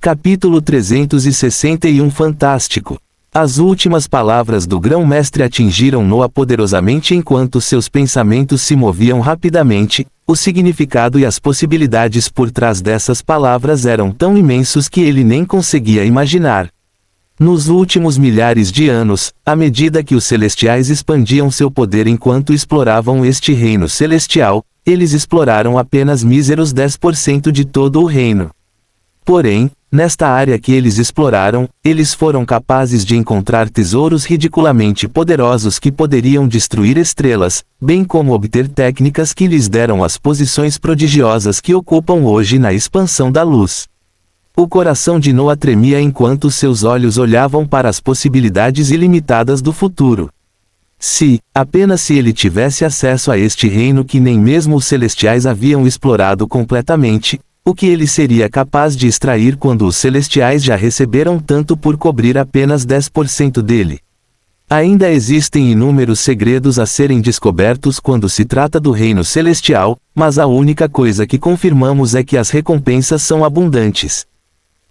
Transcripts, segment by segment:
Capítulo 361 Fantástico. As últimas palavras do grão-mestre atingiram Noa poderosamente enquanto seus pensamentos se moviam rapidamente. O significado e as possibilidades por trás dessas palavras eram tão imensos que ele nem conseguia imaginar. Nos últimos milhares de anos, à medida que os celestiais expandiam seu poder enquanto exploravam este reino celestial, eles exploraram apenas míseros 10% de todo o reino. Porém, nesta área que eles exploraram, eles foram capazes de encontrar tesouros ridiculamente poderosos que poderiam destruir estrelas, bem como obter técnicas que lhes deram as posições prodigiosas que ocupam hoje na expansão da luz. O coração de Noa tremia enquanto seus olhos olhavam para as possibilidades ilimitadas do futuro. Apenas se ele tivesse acesso a este reino que nem mesmo os celestiais haviam explorado completamente, o que ele seria capaz de extrair quando os celestiais já receberam tanto por cobrir apenas 10% dele. Ainda existem inúmeros segredos a serem descobertos quando se trata do reino celestial, mas a única coisa que confirmamos é que as recompensas são abundantes.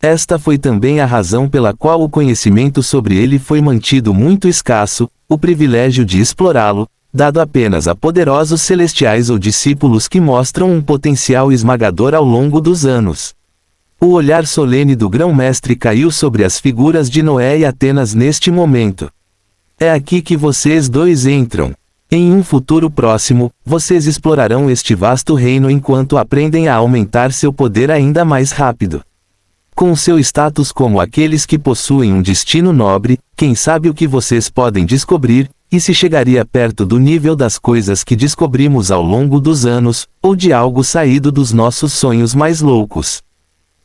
Esta foi também a razão pela qual o conhecimento sobre ele foi mantido muito escasso, o privilégio de explorá-lo, dado apenas a poderosos celestiais ou discípulos que mostram um potencial esmagador ao longo dos anos. O olhar solene do grão-mestre caiu sobre as figuras de Noé e Atenas neste momento. É aqui que vocês dois entram. Em um futuro próximo, vocês explorarão este vasto reino enquanto aprendem a aumentar seu poder ainda mais rápido. Com seu status como aqueles que possuem um destino nobre, quem sabe o que vocês podem descobrir, e se chegaria perto do nível das coisas que descobrimos ao longo dos anos, ou de algo saído dos nossos sonhos mais loucos.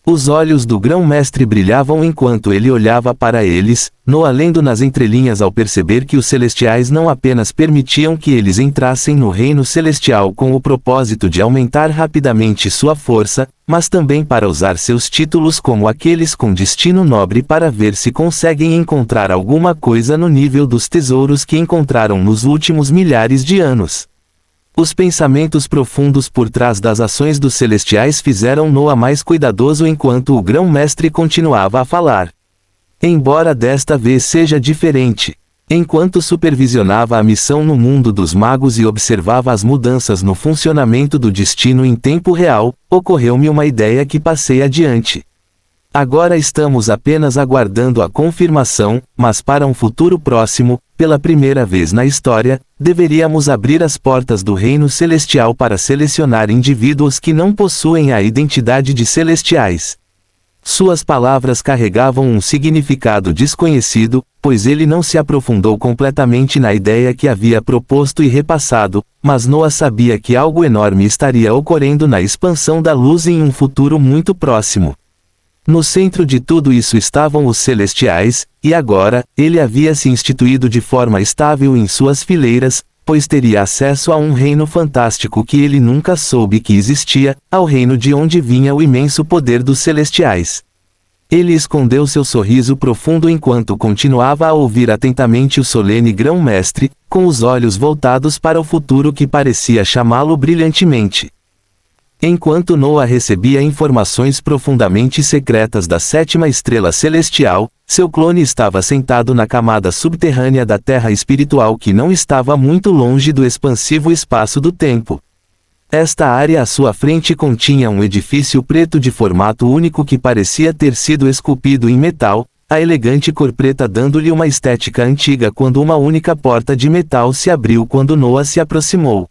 Os olhos do grão-mestre brilhavam enquanto ele olhava para eles, Noa lendo nas entrelinhas ao perceber que os celestiais não apenas permitiam que eles entrassem no reino celestial com o propósito de aumentar rapidamente sua força, mas também para usar seus títulos como aqueles com destino nobre para ver se conseguem encontrar alguma coisa no nível dos tesouros que encontraram nos últimos milhares de anos. Os pensamentos profundos por trás das ações dos celestiais fizeram Noa mais cuidadoso enquanto o grão-mestre continuava a falar. Embora desta vez seja diferente. Enquanto supervisionava a missão no mundo dos magos e observava as mudanças no funcionamento do destino em tempo real, ocorreu-me uma ideia que passei adiante. Agora estamos apenas aguardando a confirmação, mas para um futuro próximo, pela primeira vez na história, deveríamos abrir as portas do reino celestial para selecionar indivíduos que não possuem a identidade de celestiais. Suas palavras carregavam um significado desconhecido, pois ele não se aprofundou completamente na ideia que havia proposto e repassado, mas Noa sabia que algo enorme estaria ocorrendo na expansão da luz em um futuro muito próximo. No centro de tudo isso estavam os celestiais, e agora, ele havia se instituído de forma estável em suas fileiras, pois teria acesso a um reino fantástico que ele nunca soube que existia, ao reino de onde vinha o imenso poder dos celestiais. Ele escondeu seu sorriso profundo enquanto continuava a ouvir atentamente o solene grão-mestre, com os olhos voltados para o futuro que parecia chamá-lo brilhantemente. Enquanto Noa recebia informações profundamente secretas da sétima estrela celestial, seu clone estava sentado na camada subterrânea da terra espiritual que não estava muito longe do expansivo espaço do tempo. Esta área à sua frente continha um edifício preto de formato único que parecia ter sido esculpido em metal, a elegante cor preta dando-lhe uma estética antiga quando uma única porta de metal se abriu quando Noa se aproximou.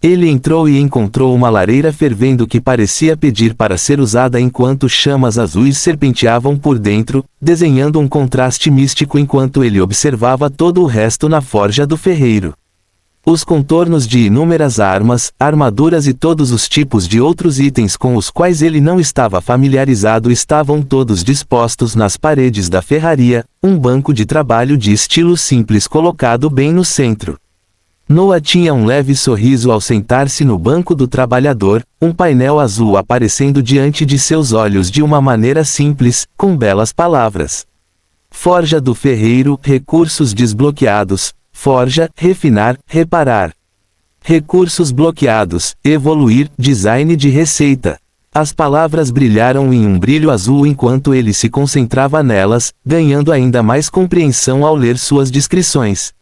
Ele entrou e encontrou uma lareira fervendo que parecia pedir para ser usada enquanto chamas azuis serpenteavam por dentro, desenhando um contraste místico enquanto ele observava todo o resto na forja do ferreiro. Os contornos de inúmeras armas, armaduras e todos os tipos de outros itens com os quais ele não estava familiarizado estavam todos dispostos nas paredes da ferraria, um banco de trabalho de estilo simples colocado bem no centro. Noa tinha um leve sorriso ao sentar-se no banco do trabalhador, um painel azul aparecendo diante de seus olhos de uma maneira simples, com belas palavras. Forja do ferreiro, recursos desbloqueados. Forja, refinar, reparar. Recursos bloqueados, evoluir, design de receita. As palavras brilharam em um brilho azul enquanto ele se concentrava nelas, ganhando ainda mais compreensão ao ler suas descrições.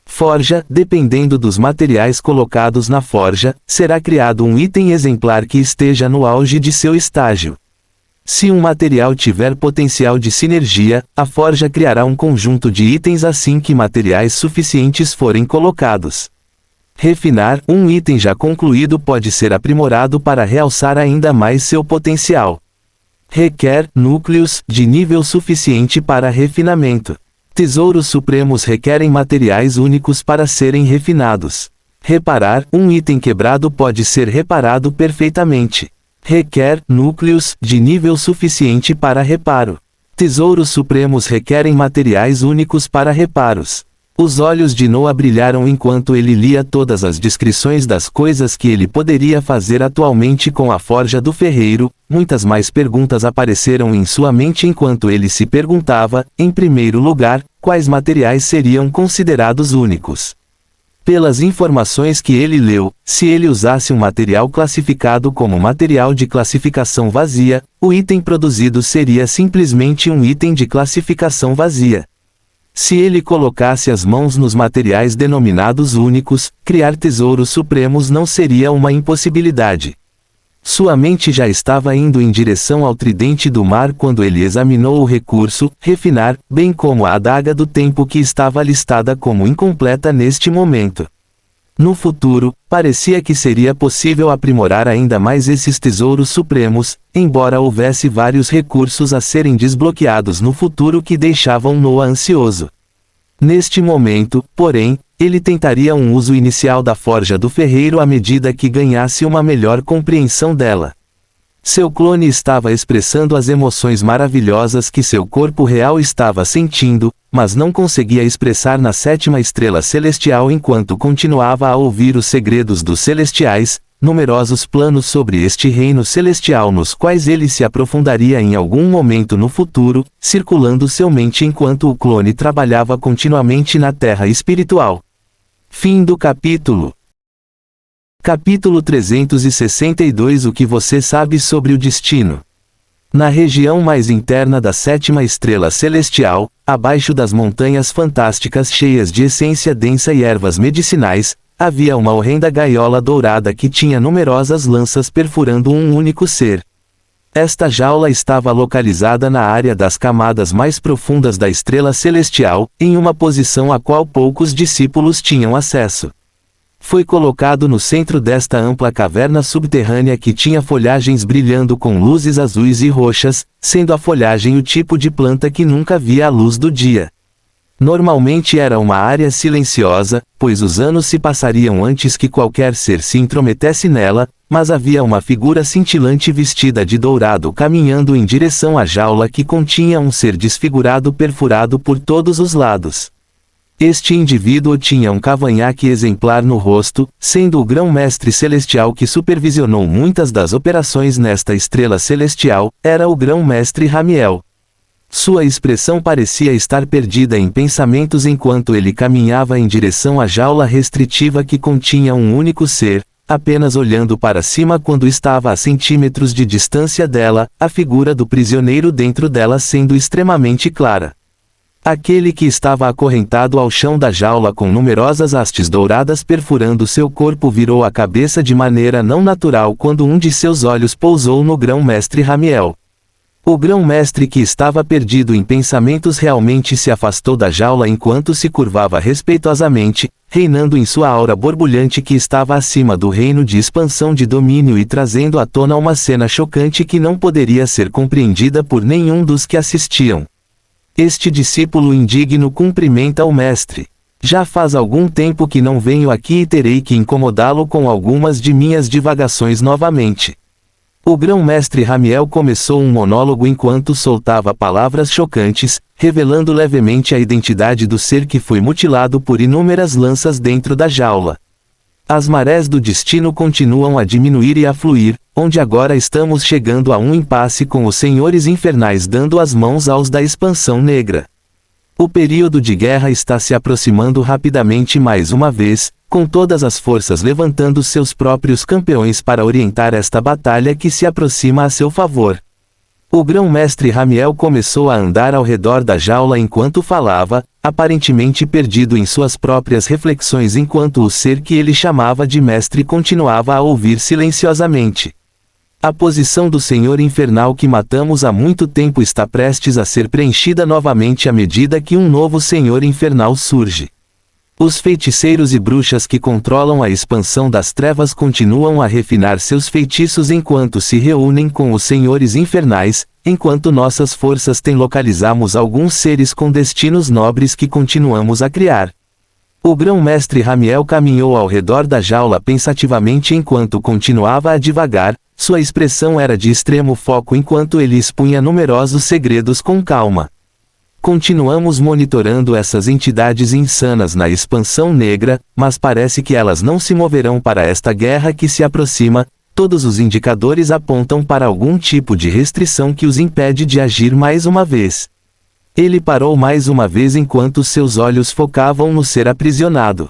Forja, dependendo dos materiais colocados na forja, será criado um item exemplar que esteja no auge de seu estágio. Se um material tiver potencial de sinergia, a forja criará um conjunto de itens assim que materiais suficientes forem colocados. Refinar, um item já concluído pode ser aprimorado para realçar ainda mais seu potencial. Requer núcleos de nível suficiente para refinamento. Tesouros supremos requerem materiais únicos para serem refinados. Reparar, um item quebrado pode ser reparado perfeitamente. Requer núcleos de nível suficiente para reparo. Tesouros supremos requerem materiais únicos para reparos. Os olhos de Noah brilharam enquanto ele lia todas as descrições das coisas que ele poderia fazer atualmente com a forja do ferreiro. Muitas mais perguntas apareceram em sua mente enquanto ele se perguntava, em primeiro lugar, quais materiais seriam considerados únicos. Pelas informações que ele leu, se ele usasse um material classificado como material de classificação vazia, o item produzido seria simplesmente um item de classificação vazia. Se ele colocasse as mãos nos materiais denominados únicos, criar tesouros supremos não seria uma impossibilidade. Sua mente já estava indo em direção ao tridente do mar quando ele examinou o recurso, refinar, bem como a adaga do tempo que estava listada como incompleta neste momento. No futuro, parecia que seria possível aprimorar ainda mais esses tesouros supremos, embora houvesse vários recursos a serem desbloqueados no futuro que deixavam Noah ansioso. Neste momento, porém, ele tentaria um uso inicial da forja do ferreiro à medida que ganhasse uma melhor compreensão dela. Seu clone estava expressando as emoções maravilhosas que seu corpo real estava sentindo, mas não conseguia expressar na sétima estrela celestial enquanto continuava a ouvir os segredos dos celestiais, numerosos planos sobre este reino celestial nos quais ele se aprofundaria em algum momento no futuro, circulando seu mente enquanto o clone trabalhava continuamente na terra espiritual. Fim do capítulo. Capítulo 362 O que você sabe sobre o destino? Na região mais interna da sétima estrela celestial, abaixo das montanhas fantásticas cheias de essência densa e ervas medicinais, havia uma horrenda gaiola dourada que tinha numerosas lanças perfurando um único ser. Esta jaula estava localizada na área das camadas mais profundas da estrela celestial, em uma posição a qual poucos discípulos tinham acesso. Foi colocado no centro desta ampla caverna subterrânea que tinha folhagens brilhando com luzes azuis e roxas, sendo a folhagem o tipo de planta que nunca via a luz do dia. Normalmente era uma área silenciosa, pois os anos se passariam antes que qualquer ser se intrometesse nela, mas havia uma figura cintilante vestida de dourado caminhando em direção à jaula que continha um ser desfigurado perfurado por todos os lados. Este indivíduo tinha um cavanhaque exemplar no rosto, sendo o grão-mestre celestial que supervisionou muitas das operações nesta estrela celestial, era o grão-mestre Ramiel. Sua expressão parecia estar perdida em pensamentos enquanto ele caminhava em direção à jaula restritiva que continha um único ser, apenas olhando para cima quando estava a centímetros de distância dela, a figura do prisioneiro dentro dela sendo extremamente clara. Aquele que estava acorrentado ao chão da jaula com numerosas hastes douradas perfurando seu corpo virou a cabeça de maneira não natural quando um de seus olhos pousou no grão-mestre Ramiel. O grão-mestre que estava perdido em pensamentos realmente se afastou da jaula enquanto se curvava respeitosamente, reinando em sua aura borbulhante que estava acima do reino de expansão de domínio e trazendo à tona uma cena chocante que não poderia ser compreendida por nenhum dos que assistiam. Este discípulo indigno cumprimenta o mestre. Já faz algum tempo que não venho aqui e terei que incomodá-lo com algumas de minhas divagações novamente. O grão-mestre Ramiel começou um monólogo enquanto soltava palavras chocantes, revelando levemente a identidade do ser que foi mutilado por inúmeras lanças dentro da jaula. As marés do destino continuam a diminuir e a fluir, onde agora estamos chegando a um impasse com os senhores infernais dando as mãos aos da expansão negra. O período de guerra está se aproximando rapidamente mais uma vez, com todas as forças levantando seus próprios campeões para orientar esta batalha que se aproxima a seu favor. O grão-mestre Ramiel começou a andar ao redor da jaula enquanto falava, aparentemente perdido em suas próprias reflexões enquanto o ser que ele chamava de mestre continuava a ouvir silenciosamente. A posição do Senhor Infernal que matamos há muito tempo está prestes a ser preenchida novamente à medida que um novo Senhor Infernal surge. Os feiticeiros e bruxas que controlam a expansão das trevas continuam a refinar seus feitiços enquanto se reúnem com os senhores infernais, enquanto nossas forças localizamos alguns seres com destinos nobres que continuamos a criar. O grão-mestre Ramiel caminhou ao redor da jaula pensativamente enquanto continuava a divagar, sua expressão era de extremo foco enquanto ele expunha numerosos segredos com calma. Continuamos monitorando essas entidades insanas na expansão negra, mas parece que elas não se moverão para esta guerra que se aproxima. Todos os indicadores apontam para algum tipo de restrição que os impede de agir mais uma vez. Ele parou mais uma vez enquanto seus olhos focavam no ser aprisionado.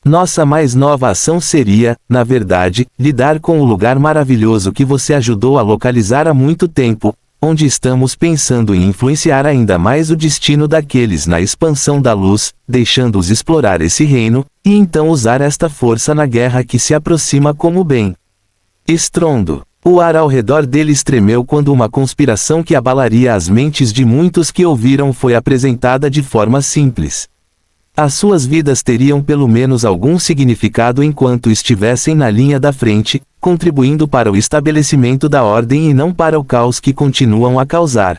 Nossa mais nova ação seria, na verdade, lidar com o lugar maravilhoso que você ajudou a localizar há muito tempo, onde estamos pensando em influenciar ainda mais o destino daqueles na expansão da luz, deixando-os explorar esse reino, e então usar esta força na guerra que se aproxima como bem. Estrondo. O ar ao redor deles tremeu quando uma conspiração que abalaria as mentes de muitos que ouviram foi apresentada de forma simples. As suas vidas teriam pelo menos algum significado enquanto estivessem na linha da frente, contribuindo para o estabelecimento da ordem e não para o caos que continuam a causar.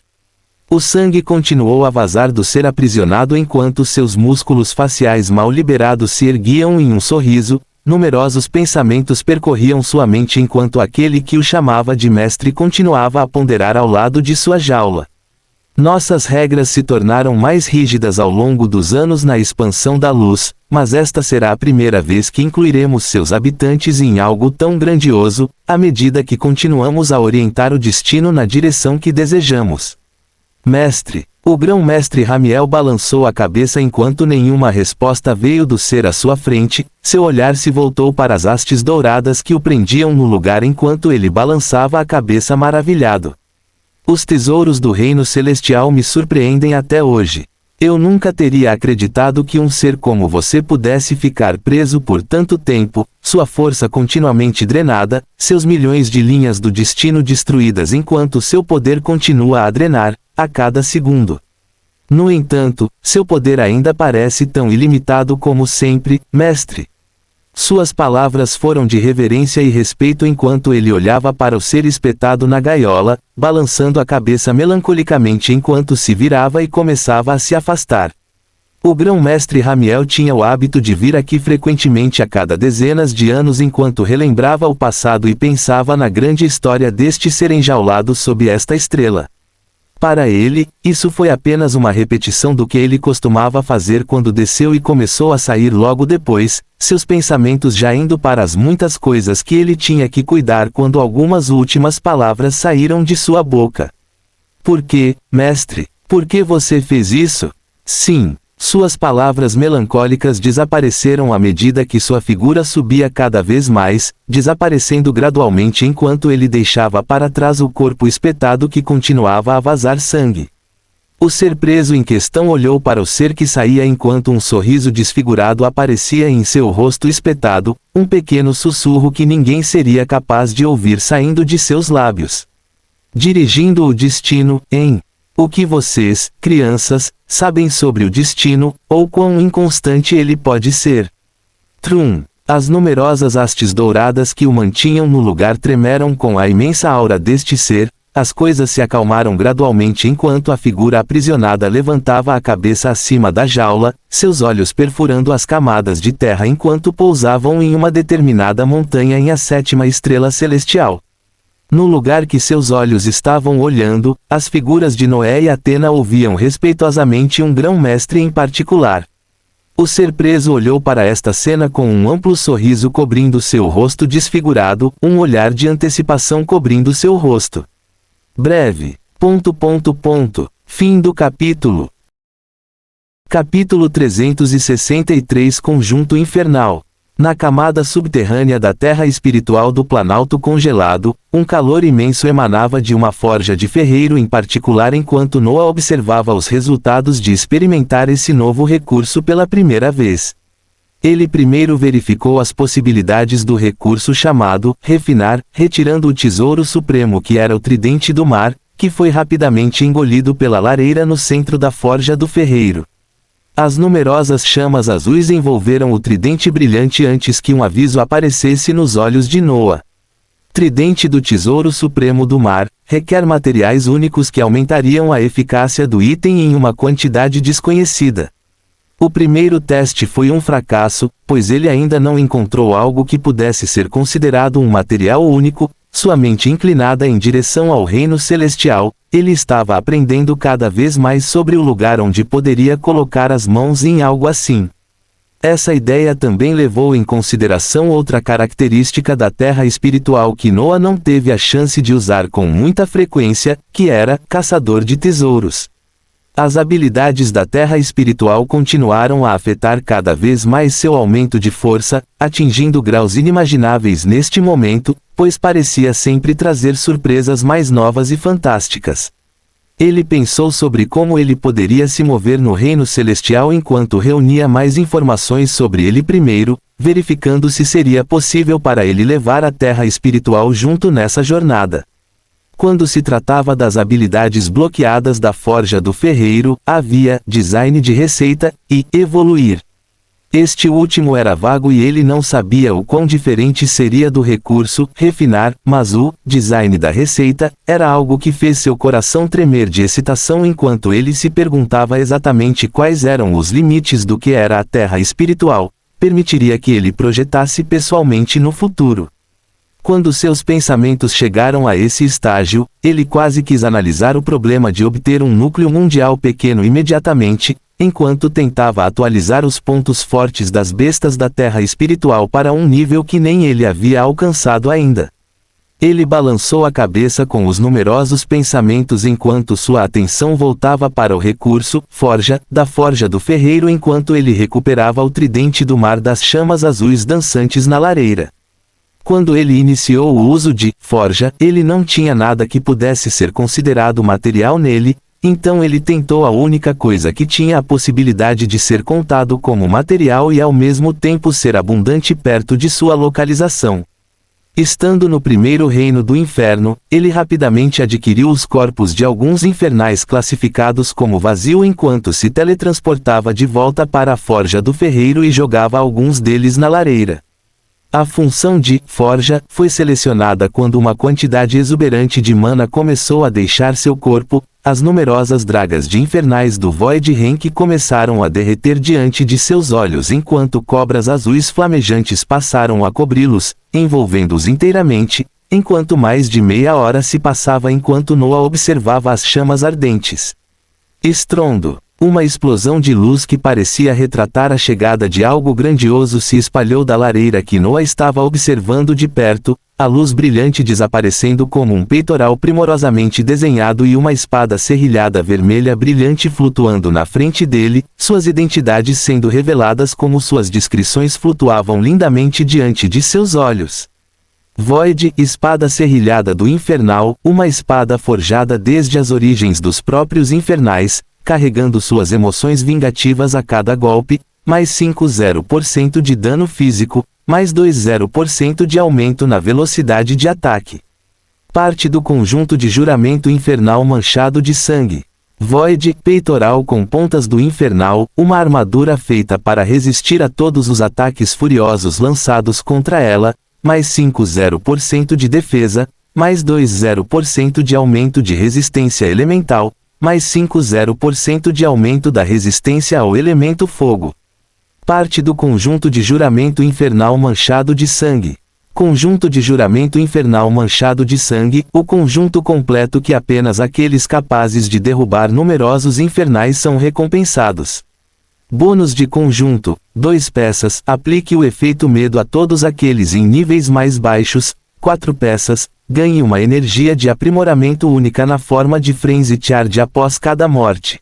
O sangue continuou a vazar do ser aprisionado enquanto seus músculos faciais mal liberados se erguiam em um sorriso. Numerosos pensamentos percorriam sua mente enquanto aquele que o chamava de mestre continuava a ponderar ao lado de sua jaula. Nossas regras se tornaram mais rígidas ao longo dos anos na expansão da luz, mas esta será a primeira vez que incluiremos seus habitantes em algo tão grandioso, à medida que continuamos a orientar o destino na direção que desejamos. Mestre. O grão-mestre Ramiel balançou a cabeça enquanto nenhuma resposta veio do ser à sua frente, seu olhar se voltou para as hastes douradas que o prendiam no lugar enquanto ele balançava a cabeça maravilhado. Os tesouros do reino celestial me surpreendem até hoje. Eu nunca teria acreditado que um ser como você pudesse ficar preso por tanto tempo, sua força continuamente drenada, seus milhões de linhas do destino destruídas enquanto seu poder continua a drenar, a cada segundo. No entanto, seu poder ainda parece tão ilimitado como sempre, mestre. Suas palavras foram de reverência e respeito enquanto ele olhava para o ser espetado na gaiola, balançando a cabeça melancolicamente enquanto se virava e começava a se afastar. O grão-mestre Ramiel tinha o hábito de vir aqui frequentemente a cada dezenas de anos enquanto relembrava o passado e pensava na grande história deste ser enjaulado sob esta estrela. Para ele, isso foi apenas uma repetição do que ele costumava fazer quando desceu e começou a sair logo depois, seus pensamentos já indo para as muitas coisas que ele tinha que cuidar quando algumas últimas palavras saíram de sua boca. Por que, mestre? Por que você fez isso? Sim. Suas palavras melancólicas desapareceram à medida que sua figura subia cada vez mais, desaparecendo gradualmente enquanto ele deixava para trás o corpo espetado que continuava a vazar sangue. O ser preso em questão olhou para o ser que saía enquanto um sorriso desfigurado aparecia em seu rosto espetado, um pequeno sussurro que ninguém seria capaz de ouvir saindo de seus lábios. Dirigindo o destino, em o que vocês, crianças, sabem sobre o destino, ou quão inconstante ele pode ser. Trum. As numerosas hastes douradas que o mantinham no lugar tremeram com a imensa aura deste ser, as coisas se acalmaram gradualmente enquanto a figura aprisionada levantava a cabeça acima da jaula, seus olhos perfurando as camadas de terra enquanto pousavam em uma determinada montanha em a 7ª estrela celestial. No lugar que seus olhos estavam olhando, as figuras de Noé e Atena ouviam respeitosamente um grão-mestre em particular. O ser preso olhou para esta cena com um amplo sorriso cobrindo seu rosto desfigurado, um olhar de antecipação cobrindo seu rosto. Breve. Fim do capítulo. Capítulo 363 Conjunto Infernal. Na camada subterrânea da terra espiritual do Planalto Congelado, um calor imenso emanava de uma forja de ferreiro em particular enquanto Noah observava os resultados de experimentar esse novo recurso pela primeira vez. Ele primeiro verificou as possibilidades do recurso chamado refinar, retirando o tesouro supremo que era o tridente do mar, que foi rapidamente engolido pela lareira no centro da forja do ferreiro. As numerosas chamas azuis envolveram o tridente brilhante antes que um aviso aparecesse nos olhos de Noah. Tridente do Tesouro Supremo do Mar, requer materiais únicos que aumentariam a eficácia do item em uma quantidade desconhecida. O primeiro teste foi um fracasso, pois ele ainda não encontrou algo que pudesse ser considerado um material único. Sua mente inclinada em direção ao reino celestial, ele estava aprendendo cada vez mais sobre o lugar onde poderia colocar as mãos em algo assim. Essa ideia também levou em consideração outra característica da terra espiritual que Noah não teve a chance de usar com muita frequência, que era caçador de tesouros. As habilidades da terra espiritual continuaram a afetar cada vez mais seu aumento de força, atingindo graus inimagináveis neste momento, pois parecia sempre trazer surpresas mais novas e fantásticas. Ele pensou sobre como ele poderia se mover no reino celestial enquanto reunia mais informações sobre ele primeiro, verificando se seria possível para ele levar a terra espiritual junto nessa jornada. Quando se tratava das habilidades bloqueadas da forja do ferreiro, havia design de receita e evoluir. Este último era vago e ele não sabia o quão diferente seria do recurso refinar, mas o design da receita era algo que fez seu coração tremer de excitação enquanto ele se perguntava exatamente quais eram os limites do que era a terra espiritual. Permitiria que ele projetasse pessoalmente no futuro. Quando seus pensamentos chegaram a esse estágio, ele quase quis analisar o problema de obter um núcleo mundial pequeno imediatamente, enquanto tentava atualizar os pontos fortes das bestas da terra espiritual para um nível que nem ele havia alcançado ainda. Ele balançou a cabeça com os numerosos pensamentos enquanto sua atenção voltava para o recurso forja da forja do ferreiro enquanto ele recuperava o tridente do mar das chamas azuis dançantes na lareira. Quando ele iniciou o uso de forja, ele não tinha nada que pudesse ser considerado material nele, então ele tentou a única coisa que tinha a possibilidade de ser contado como material e ao mesmo tempo ser abundante perto de sua localização. Estando no primeiro reino do inferno, ele rapidamente adquiriu os corpos de alguns infernais classificados como vazio enquanto se teletransportava de volta para a forja do ferreiro e jogava alguns deles na lareira. A função de forja foi selecionada quando uma quantidade exuberante de mana começou a deixar seu corpo. As numerosas dragas de infernais do Void Rank começaram a derreter diante de seus olhos enquanto cobras azuis flamejantes passaram a cobri-los, envolvendo-os inteiramente, enquanto mais de meia hora se passava enquanto Noah observava as chamas ardentes. Estrondo. Uma explosão de luz que parecia retratar a chegada de algo grandioso se espalhou da lareira que Noah estava observando de perto, a luz brilhante desaparecendo como um peitoral primorosamente desenhado e uma espada serrilhada vermelha brilhante flutuando na frente dele, suas identidades sendo reveladas como suas descrições flutuavam lindamente diante de seus olhos. Void, espada serrilhada do infernal, uma espada forjada desde as origens dos próprios infernais, carregando suas emoções vingativas a cada golpe, mais 50% de dano físico, mais 20% de aumento na velocidade de ataque. Parte do conjunto de juramento infernal manchado de sangue. Void, peitoral com pontas do infernal, uma armadura feita para resistir a todos os ataques furiosos lançados contra ela, mais 50% de defesa, mais 20% de aumento de resistência elemental, mais 50% de aumento da resistência ao elemento fogo. Parte do conjunto de juramento infernal manchado de sangue. Conjunto de juramento infernal manchado de sangue, o conjunto completo que apenas aqueles capazes de derrubar numerosos infernais são recompensados. Bônus de conjunto, 2 peças, aplique o efeito medo a todos aqueles em níveis mais baixos, 4 peças, ganhe uma energia de aprimoramento única na forma de Frenzy Charge após cada morte.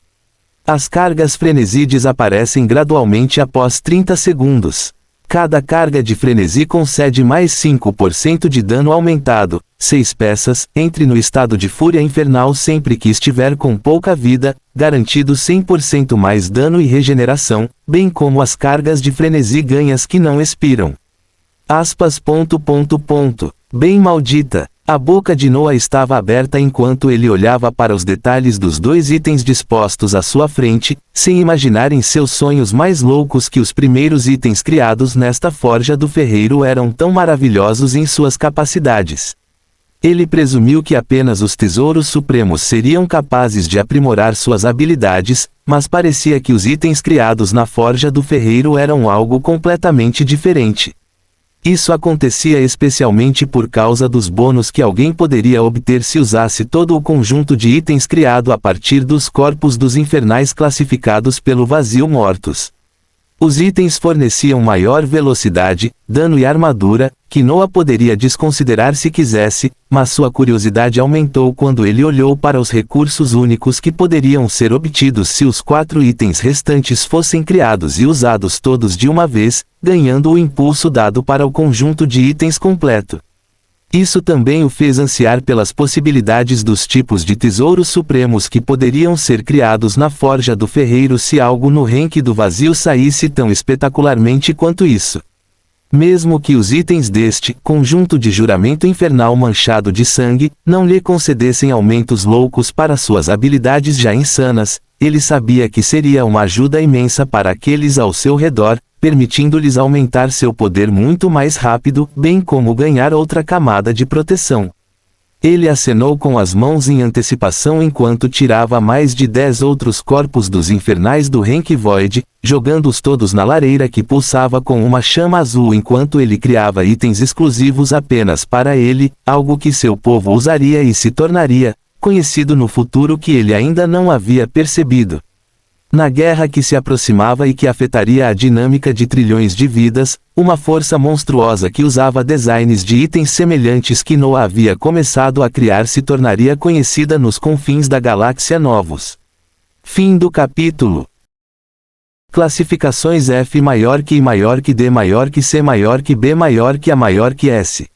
As cargas frenesi desaparecem gradualmente após 30 segundos. Cada carga de frenesi concede mais 5% de dano aumentado. 6 peças, entre no estado de fúria infernal sempre que estiver com pouca vida, garantido 100% mais dano e regeneração, bem como as cargas de frenesi ganhas que não expiram. Aspas. Bem maldita. A boca de Noah estava aberta enquanto ele olhava para os detalhes dos 2 itens dispostos à sua frente, sem imaginar em seus sonhos mais loucos que os primeiros itens criados nesta forja do ferreiro eram tão maravilhosos em suas capacidades. Ele presumiu que apenas os tesouros supremos seriam capazes de aprimorar suas habilidades, mas parecia que os itens criados na forja do ferreiro eram algo completamente diferente. Isso acontecia especialmente por causa dos bônus que alguém poderia obter se usasse todo o conjunto de itens criado a partir dos corpos dos infernais classificados pelo vazio mortos. Os itens forneciam maior velocidade, dano e armadura, que Noah poderia desconsiderar se quisesse, mas sua curiosidade aumentou quando ele olhou para os recursos únicos que poderiam ser obtidos se os 4 itens restantes fossem criados e usados todos de uma vez, ganhando o impulso dado para o conjunto de itens completo. Isso também o fez ansiar pelas possibilidades dos tipos de tesouros supremos que poderiam ser criados na forja do ferreiro se algo no rank do vazio saísse tão espetacularmente quanto isso. Mesmo que os itens deste conjunto de juramento infernal manchado de sangue não lhe concedessem aumentos loucos para suas habilidades já insanas, ele sabia que seria uma ajuda imensa para aqueles ao seu redor, permitindo-lhes aumentar seu poder muito mais rápido, bem como ganhar outra camada de proteção. Ele acenou com as mãos em antecipação enquanto tirava mais de 10 outros corpos dos infernais do rank Void, jogando-os todos na lareira que pulsava com uma chama azul enquanto ele criava itens exclusivos apenas para ele, algo que seu povo usaria e se tornaria conhecido no futuro que ele ainda não havia percebido. Na guerra que se aproximava e que afetaria a dinâmica de trilhões de vidas, uma força monstruosa que usava designs de itens semelhantes que Noah havia começado a criar se tornaria conhecida nos confins da galáxia novos. Fim do capítulo. Classificações F maior que I maior que D maior que C maior que B maior que A maior que S.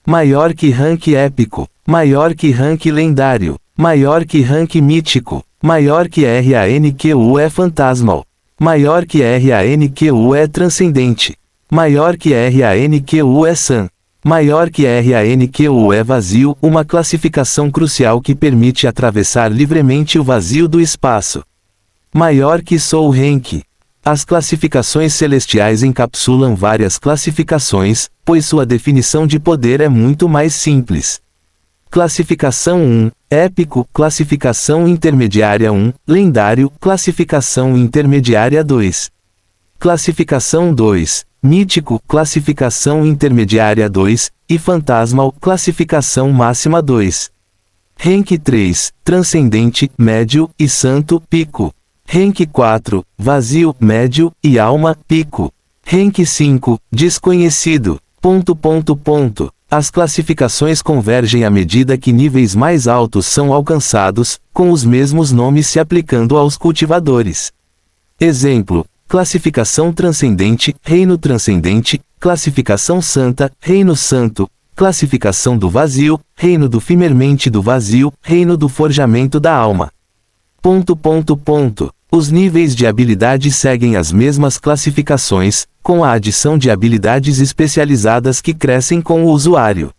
Maior que rank épico, maior que rank lendário, maior que rank mítico. Maior que RANQU é fantasmal. Maior que RANQU é transcendente. Maior que RANQU é san. Maior que RANQU é vazio, uma classificação crucial que permite atravessar livremente o vazio do espaço. Maior que Soul Rank. As classificações celestiais encapsulam várias classificações, pois sua definição de poder é muito mais simples. Classificação 1, épico, classificação intermediária 1, lendário, classificação intermediária 2. Classificação 2, mítico, classificação intermediária 2, e fantasmal, classificação máxima 2. Rank 3, transcendente, médio, e santo, pico. Rank 4, vazio, médio, e alma, pico. Rank 5, desconhecido, As classificações convergem à medida que níveis mais altos são alcançados, com os mesmos nomes se aplicando aos cultivadores. Exemplo: classificação transcendente, reino transcendente, classificação santa, reino santo, classificação do vazio, reino do fimermente do vazio, reino do forjamento da alma. Os níveis de habilidade seguem as mesmas classificações, com a adição de habilidades especializadas que crescem com o usuário.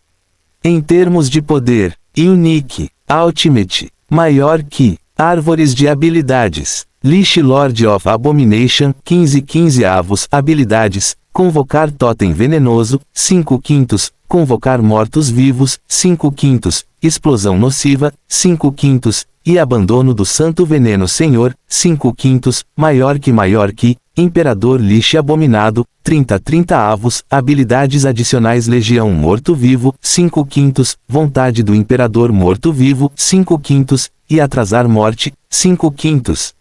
Em termos de poder, Unique, Ultimate, maior que, árvores de habilidades, Lich Lord of Abomination, 15 avos, habilidades, convocar totem venenoso, 5/5, convocar mortos-vivos, 5/5, explosão nociva, 5/5, e abandono do santo veneno senhor, 5/5, maior que, imperador Lich abominado, 30 avos, habilidades adicionais legião morto-vivo, 5/5, vontade do imperador morto-vivo, 5/5, e atrasar morte, 5/5.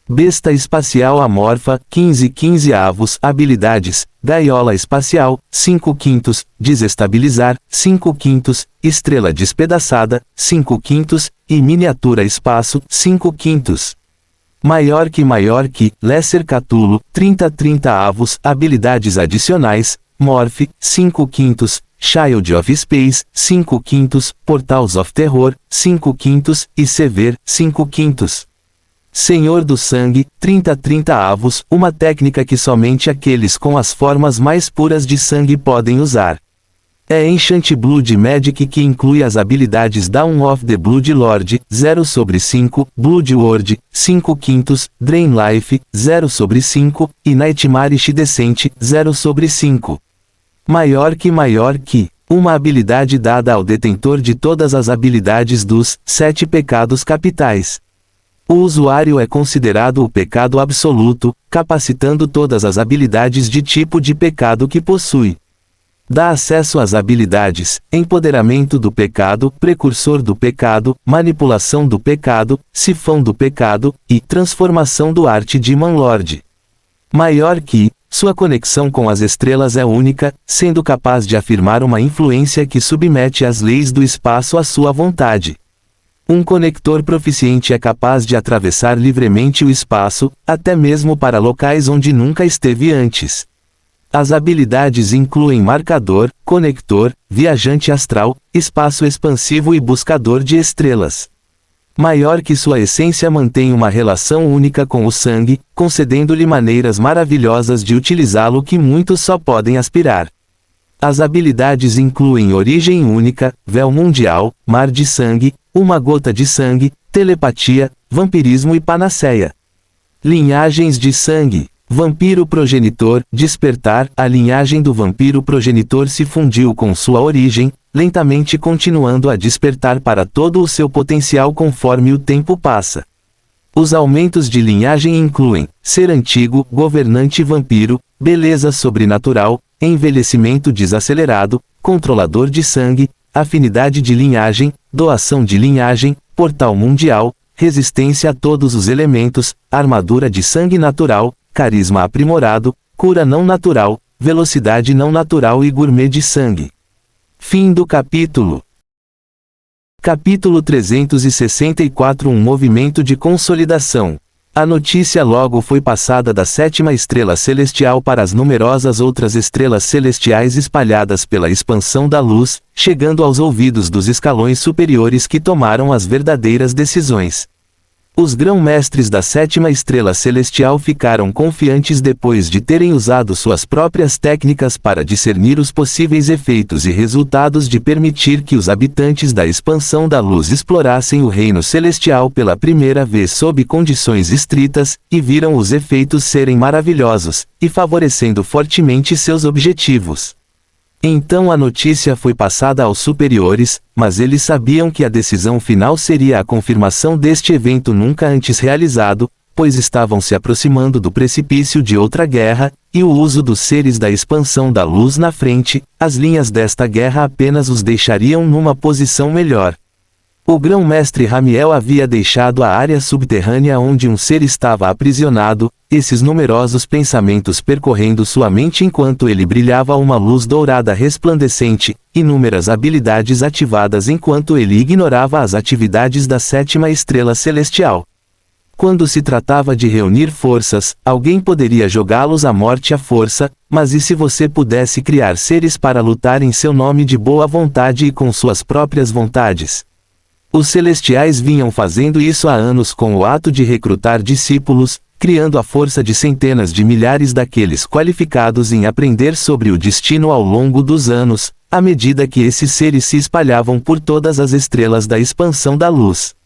Besta espacial amorfa, 15 avos, habilidades, gaiola espacial, 5/5, desestabilizar, 5/5, estrela despedaçada, 5/5, e miniatura espaço, 5/5. Maior que, Lesser Cthulhu, 30 avos, habilidades adicionais, Morph, 5/5, Child of Space, 5/5, Portals of Terror, 5/5, e Sever, 5/5. Senhor do Sangue, 30 avos, uma técnica que somente aqueles com as formas mais puras de sangue podem usar. É Enchant Blood Magic que inclui as habilidades Dawn of the Blood Lord, 0/5, Blood Ward, 5/5, Drain Life, 0/5, e Nightmarish Descent, 0/5. Maior que, uma habilidade dada ao detentor de todas as habilidades dos 7 pecados capitais. O usuário é considerado o pecado absoluto, capacitando todas as habilidades de tipo de pecado que possui. Dá acesso às habilidades, Empoderamento do Pecado, Precursor do Pecado, Manipulação do Pecado, Sifão do Pecado, e Transformação do Archdemon Lord. Maior que, sua conexão com as estrelas é única, sendo capaz de afirmar uma influência que submete as leis do espaço à sua vontade. Um conector proficiente é capaz de atravessar livremente o espaço, até mesmo para locais onde nunca esteve antes. As habilidades incluem Marcador, Conector, Viajante Astral, Espaço Expansivo e Buscador de Estrelas. Maior que sua essência mantém uma relação única com o sangue, concedendo-lhe maneiras maravilhosas de utilizá-lo que muitos só podem aspirar. As habilidades incluem Origem Única, Véu Mundial, Mar de Sangue, Uma Gota de Sangue, Telepatia, Vampirismo e Panaceia. Linhagens de Sangue. Vampiro Progenitor, Despertar. A linhagem do Vampiro Progenitor se fundiu com sua origem, lentamente continuando a despertar para todo o seu potencial conforme o tempo passa. Os aumentos de linhagem incluem Ser Antigo, Governante Vampiro, Beleza Sobrenatural, Envelhecimento Desacelerado, Controlador de Sangue, Afinidade de Linhagem, Doação de Linhagem, Portal Mundial, Resistência a todos os elementos, Armadura de Sangue Natural, Carisma Aprimorado, Cura Não Natural, Velocidade Não Natural e Gourmet de Sangue. Fim do capítulo. Capítulo 364. Um movimento de consolidação. A notícia logo foi passada da 7ª estrela celestial para as numerosas outras estrelas celestiais espalhadas pela expansão da luz, chegando aos ouvidos dos escalões superiores que tomaram as verdadeiras decisões. Os grão-mestres da 7ª estrela celestial ficaram confiantes depois de terem usado suas próprias técnicas para discernir os possíveis efeitos e resultados de permitir que os habitantes da expansão da luz explorassem o reino celestial pela primeira vez sob condições estritas, e viram os efeitos serem maravilhosos, e favorecendo fortemente seus objetivos. Então a notícia foi passada aos superiores, mas eles sabiam que a decisão final seria a confirmação deste evento nunca antes realizado, pois estavam se aproximando do precipício de outra guerra, e o uso dos seres da expansão da luz na frente, as linhas desta guerra apenas os deixariam numa posição melhor. O grão-mestre Ramiel havia deixado a área subterrânea onde um ser estava aprisionado, esses numerosos pensamentos percorrendo sua mente enquanto ele brilhava uma luz dourada resplandecente, inúmeras habilidades ativadas enquanto ele ignorava as atividades da 7ª estrela celestial. Quando se tratava de reunir forças, alguém poderia jogá-los à morte à força, mas e se você pudesse criar seres para lutar em seu nome de boa vontade e com suas próprias vontades? Os celestiais vinham fazendo isso há anos com o ato de recrutar discípulos, criando a força de centenas de milhares daqueles qualificados em aprender sobre o destino ao longo dos anos, à medida que esses seres se espalhavam por todas as estrelas da expansão da luz.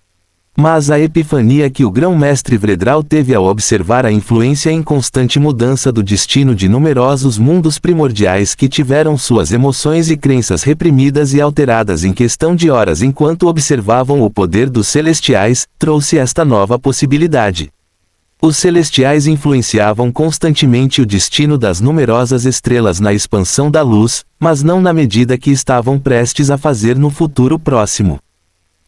Mas a epifania que o grão-mestre Vredral teve ao observar a influência em constante mudança do destino de numerosos mundos primordiais que tiveram suas emoções e crenças reprimidas e alteradas em questão de horas enquanto observavam o poder dos celestiais, trouxe esta nova possibilidade. Os celestiais influenciavam constantemente o destino das numerosas estrelas na expansão da luz, mas não na medida que estavam prestes a fazer no futuro próximo.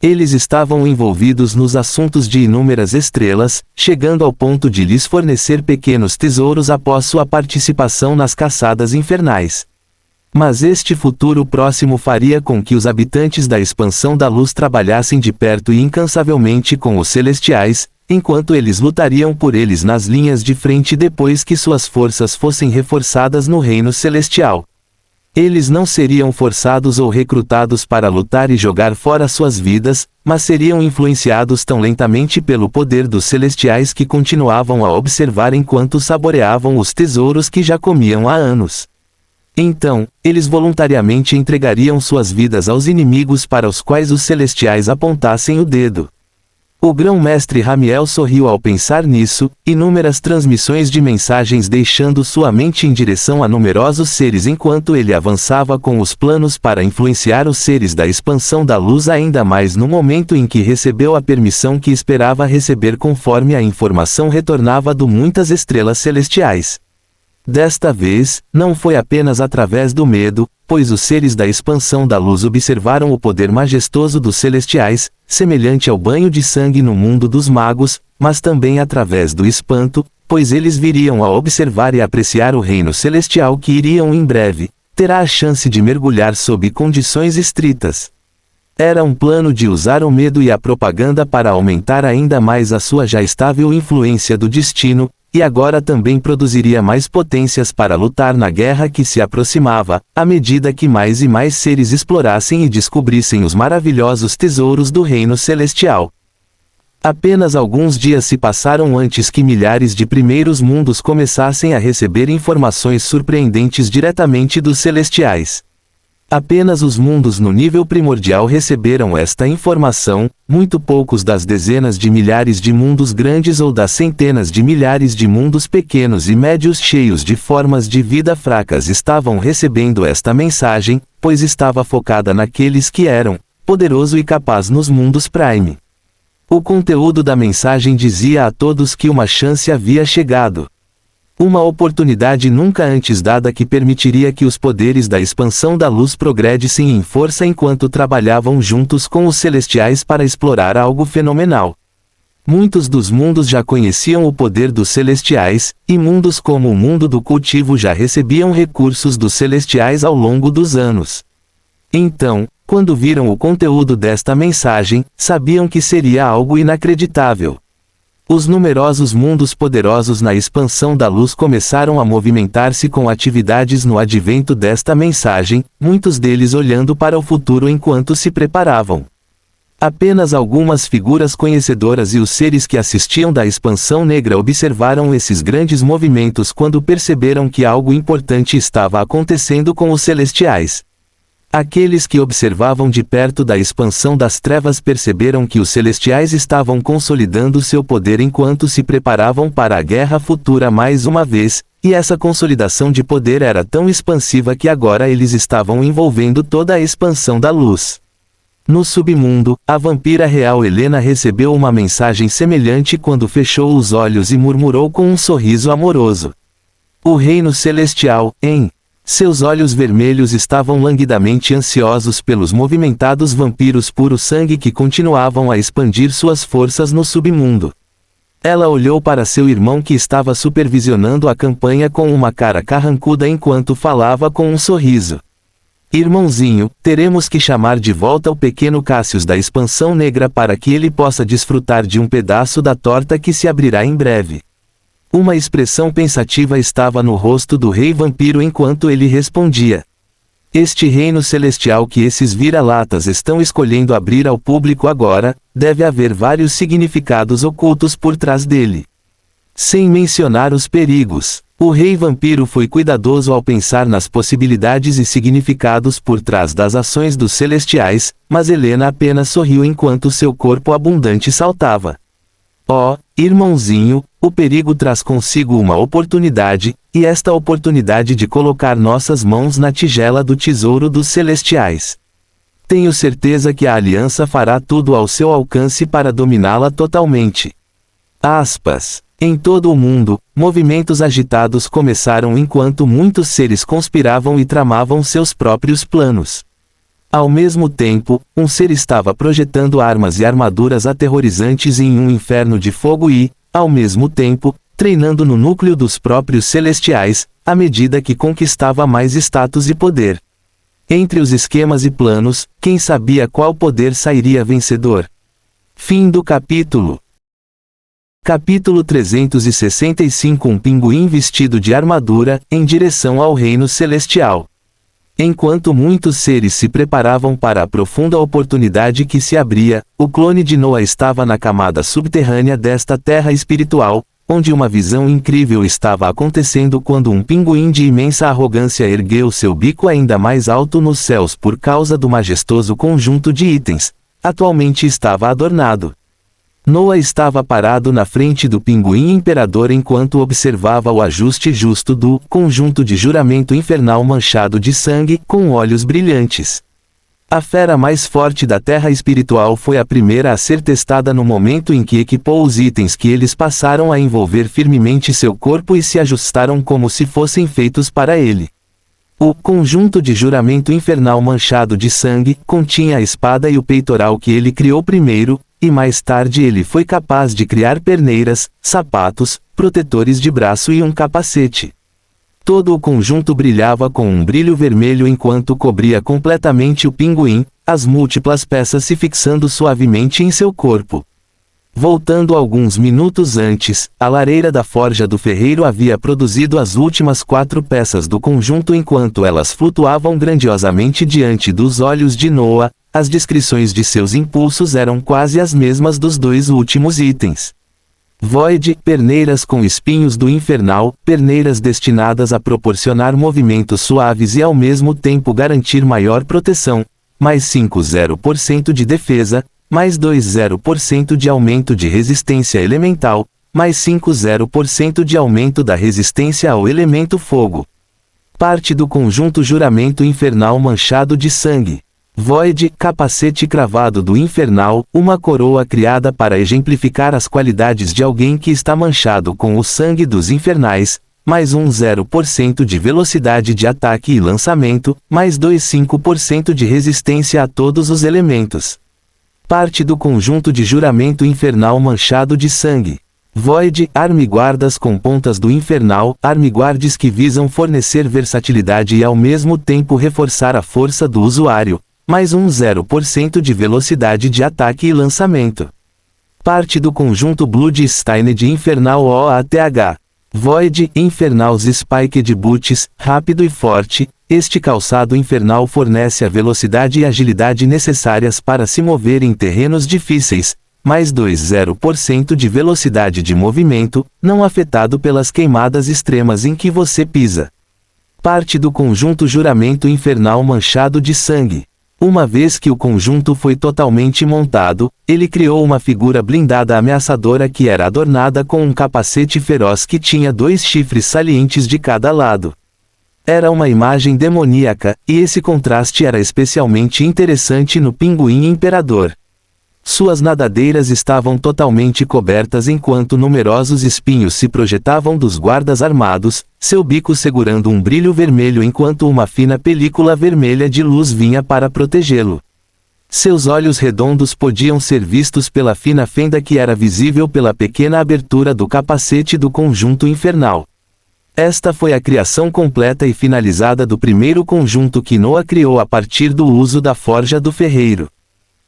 Eles estavam envolvidos nos assuntos de inúmeras estrelas, chegando ao ponto de lhes fornecer pequenos tesouros após sua participação nas caçadas infernais. Mas este futuro próximo faria com que os habitantes da expansão da luz trabalhassem de perto e incansavelmente com os celestiais, enquanto eles lutariam por eles nas linhas de frente depois que suas forças fossem reforçadas no reino celestial. Eles não seriam forçados ou recrutados para lutar e jogar fora suas vidas, mas seriam influenciados tão lentamente pelo poder dos celestiais que continuavam a observar enquanto saboreavam os tesouros que já comiam há anos. Então, eles voluntariamente entregariam suas vidas aos inimigos para os quais os celestiais apontassem o dedo. O grão-mestre Ramiel sorriu ao pensar nisso, inúmeras transmissões de mensagens deixando sua mente em direção a numerosos seres enquanto ele avançava com os planos para influenciar os seres da expansão da luz ainda mais no momento em que recebeu a permissão que esperava receber conforme a informação retornava do muitas estrelas celestiais. Desta vez, não foi apenas através do medo, pois os seres da expansão da luz observaram o poder majestoso dos celestiais, semelhante ao banho de sangue no mundo dos magos, mas também através do espanto, pois eles viriam a observar e apreciar o reino celestial que iriam em breve, terá a chance de mergulhar sob condições estritas. Era um plano de usar o medo e a propaganda para aumentar ainda mais a sua já estável influência do destino, e agora também produziria mais potências para lutar na guerra que se aproximava, à medida que mais e mais seres explorassem e descobrissem os maravilhosos tesouros do reino celestial. Apenas alguns dias se passaram antes que milhares de primeiros mundos começassem a receber informações surpreendentes diretamente dos celestiais. Apenas os mundos no nível primordial receberam esta informação, muito poucos das dezenas de milhares de mundos grandes ou das centenas de milhares de mundos pequenos e médios cheios de formas de vida fracas estavam recebendo esta mensagem, pois estava focada naqueles que eram poderoso e capaz nos mundos Prime. O conteúdo da mensagem dizia a todos que uma chance havia chegado. Uma oportunidade nunca antes dada que permitiria que os poderes da expansão da luz progredissem em força enquanto trabalhavam juntos com os celestiais para explorar algo fenomenal. Muitos dos mundos já conheciam o poder dos celestiais, e mundos como o mundo do cultivo já recebiam recursos dos celestiais ao longo dos anos. Então, quando viram o conteúdo desta mensagem, sabiam que seria algo inacreditável. Os numerosos mundos poderosos na expansão da luz começaram a movimentar-se com atividades no advento desta mensagem, muitos deles olhando para o futuro enquanto se preparavam. Apenas algumas figuras conhecedoras e os seres que assistiam da expansão negra observaram esses grandes movimentos quando perceberam que algo importante estava acontecendo com os celestiais. Aqueles que observavam de perto da expansão das trevas perceberam que os celestiais estavam consolidando seu poder enquanto se preparavam para a guerra futura mais uma vez, e essa consolidação de poder era tão expansiva que agora eles estavam envolvendo toda a expansão da luz. No submundo, a vampira real Helena recebeu uma mensagem semelhante quando fechou os olhos e murmurou com um sorriso amoroso. O reino celestial, em seus olhos vermelhos estavam languidamente ansiosos pelos movimentados vampiros puro sangue que continuavam a expandir suas forças no submundo. Ela olhou para seu irmão que estava supervisionando a campanha com uma cara carrancuda enquanto falava com um sorriso. Irmãozinho, teremos que chamar de volta o pequeno Cassius da expansão negra para que ele possa desfrutar de um pedaço da torta que se abrirá em breve. Uma expressão pensativa estava no rosto do rei vampiro enquanto ele respondia. Este reino celestial que esses vira-latas estão escolhendo abrir ao público agora, deve haver vários significados ocultos por trás dele. Sem mencionar os perigos, o rei vampiro foi cuidadoso ao pensar nas possibilidades e significados por trás das ações dos celestiais, mas Helena apenas sorriu enquanto seu corpo abundante saltava. Oh, irmãozinho, o perigo traz consigo uma oportunidade, e esta oportunidade de colocar nossas mãos na tigela do tesouro dos celestiais. Tenho certeza que a aliança fará tudo ao seu alcance para dominá-la totalmente. Aspas. Em todo o mundo, movimentos agitados começaram enquanto muitos seres conspiravam e tramavam seus próprios planos. Ao mesmo tempo, um ser estava projetando armas e armaduras aterrorizantes em um inferno de fogo e, ao mesmo tempo, treinando no núcleo dos próprios celestiais, à medida que conquistava mais status e poder. Entre os esquemas e planos, quem sabia qual poder sairia vencedor? Fim do capítulo. Capítulo 365. Um pinguim vestido de armadura, em direção ao reino celestial. Enquanto muitos seres se preparavam para a profunda oportunidade que se abria, o clone de Noah estava na camada subterrânea desta terra espiritual, onde uma visão incrível estava acontecendo quando um pinguim de imensa arrogância ergueu seu bico ainda mais alto nos céus por causa do majestoso conjunto de itens. Atualmente estava adornado. Noah estava parado na frente do pinguim imperador enquanto observava o ajuste justo do conjunto de juramento infernal manchado de sangue, com olhos brilhantes. A fera mais forte da terra espiritual foi a primeira a ser testada no momento em que equipou os itens que eles passaram a envolver firmemente seu corpo e se ajustaram como se fossem feitos para ele. O conjunto de juramento infernal manchado de sangue continha a espada e o peitoral que ele criou primeiro, e mais tarde ele foi capaz de criar perneiras, sapatos, protetores de braço e um capacete. Todo o conjunto brilhava com um brilho vermelho enquanto cobria completamente o pinguim, as múltiplas peças se fixando suavemente em seu corpo. Voltando alguns minutos antes, a lareira da forja do ferreiro havia produzido as últimas 4 peças do conjunto enquanto elas flutuavam grandiosamente diante dos olhos de Noah. As descrições de seus impulsos eram quase as mesmas dos 2 últimos itens. Void, perneiras com espinhos do infernal, perneiras destinadas a proporcionar movimentos suaves e ao mesmo tempo garantir maior proteção, mais 50% de defesa, mais 20% de aumento de resistência elemental, mais 50% de aumento da resistência ao elemento fogo. Parte do conjunto juramento infernal manchado de sangue. Void, capacete cravado do infernal, uma coroa criada para exemplificar as qualidades de alguém que está manchado com o sangue dos infernais, mais 0% de velocidade de ataque e lançamento, mais 25% de resistência a todos os elementos. Parte do conjunto de juramento infernal manchado de sangue. Void, armiguardas com pontas do infernal, armiguardes que visam fornecer versatilidade e ao mesmo tempo reforçar a força do usuário, mais 0% de velocidade de ataque e lançamento. Parte do conjunto Bloodstained Infernal OATH. Void, Infernals Spiked Boots, rápido e forte, este calçado infernal fornece a velocidade e agilidade necessárias para se mover em terrenos difíceis, mais 20% de velocidade de movimento, não afetado pelas queimadas extremas em que você pisa. Parte do conjunto Juramento Infernal manchado de sangue. Uma vez que o conjunto foi totalmente montado, ele criou uma figura blindada ameaçadora que era adornada com um capacete feroz que tinha 2 chifres salientes de cada lado. Era uma imagem demoníaca, e esse contraste era especialmente interessante no pinguim imperador. Suas nadadeiras estavam totalmente cobertas enquanto numerosos espinhos se projetavam dos guardas armados, seu bico segurando um brilho vermelho enquanto uma fina película vermelha de luz vinha para protegê-lo. Seus olhos redondos podiam ser vistos pela fina fenda que era visível pela pequena abertura do capacete do conjunto infernal. Esta foi a criação completa e finalizada do primeiro conjunto que Noah criou a partir do uso da forja do ferreiro.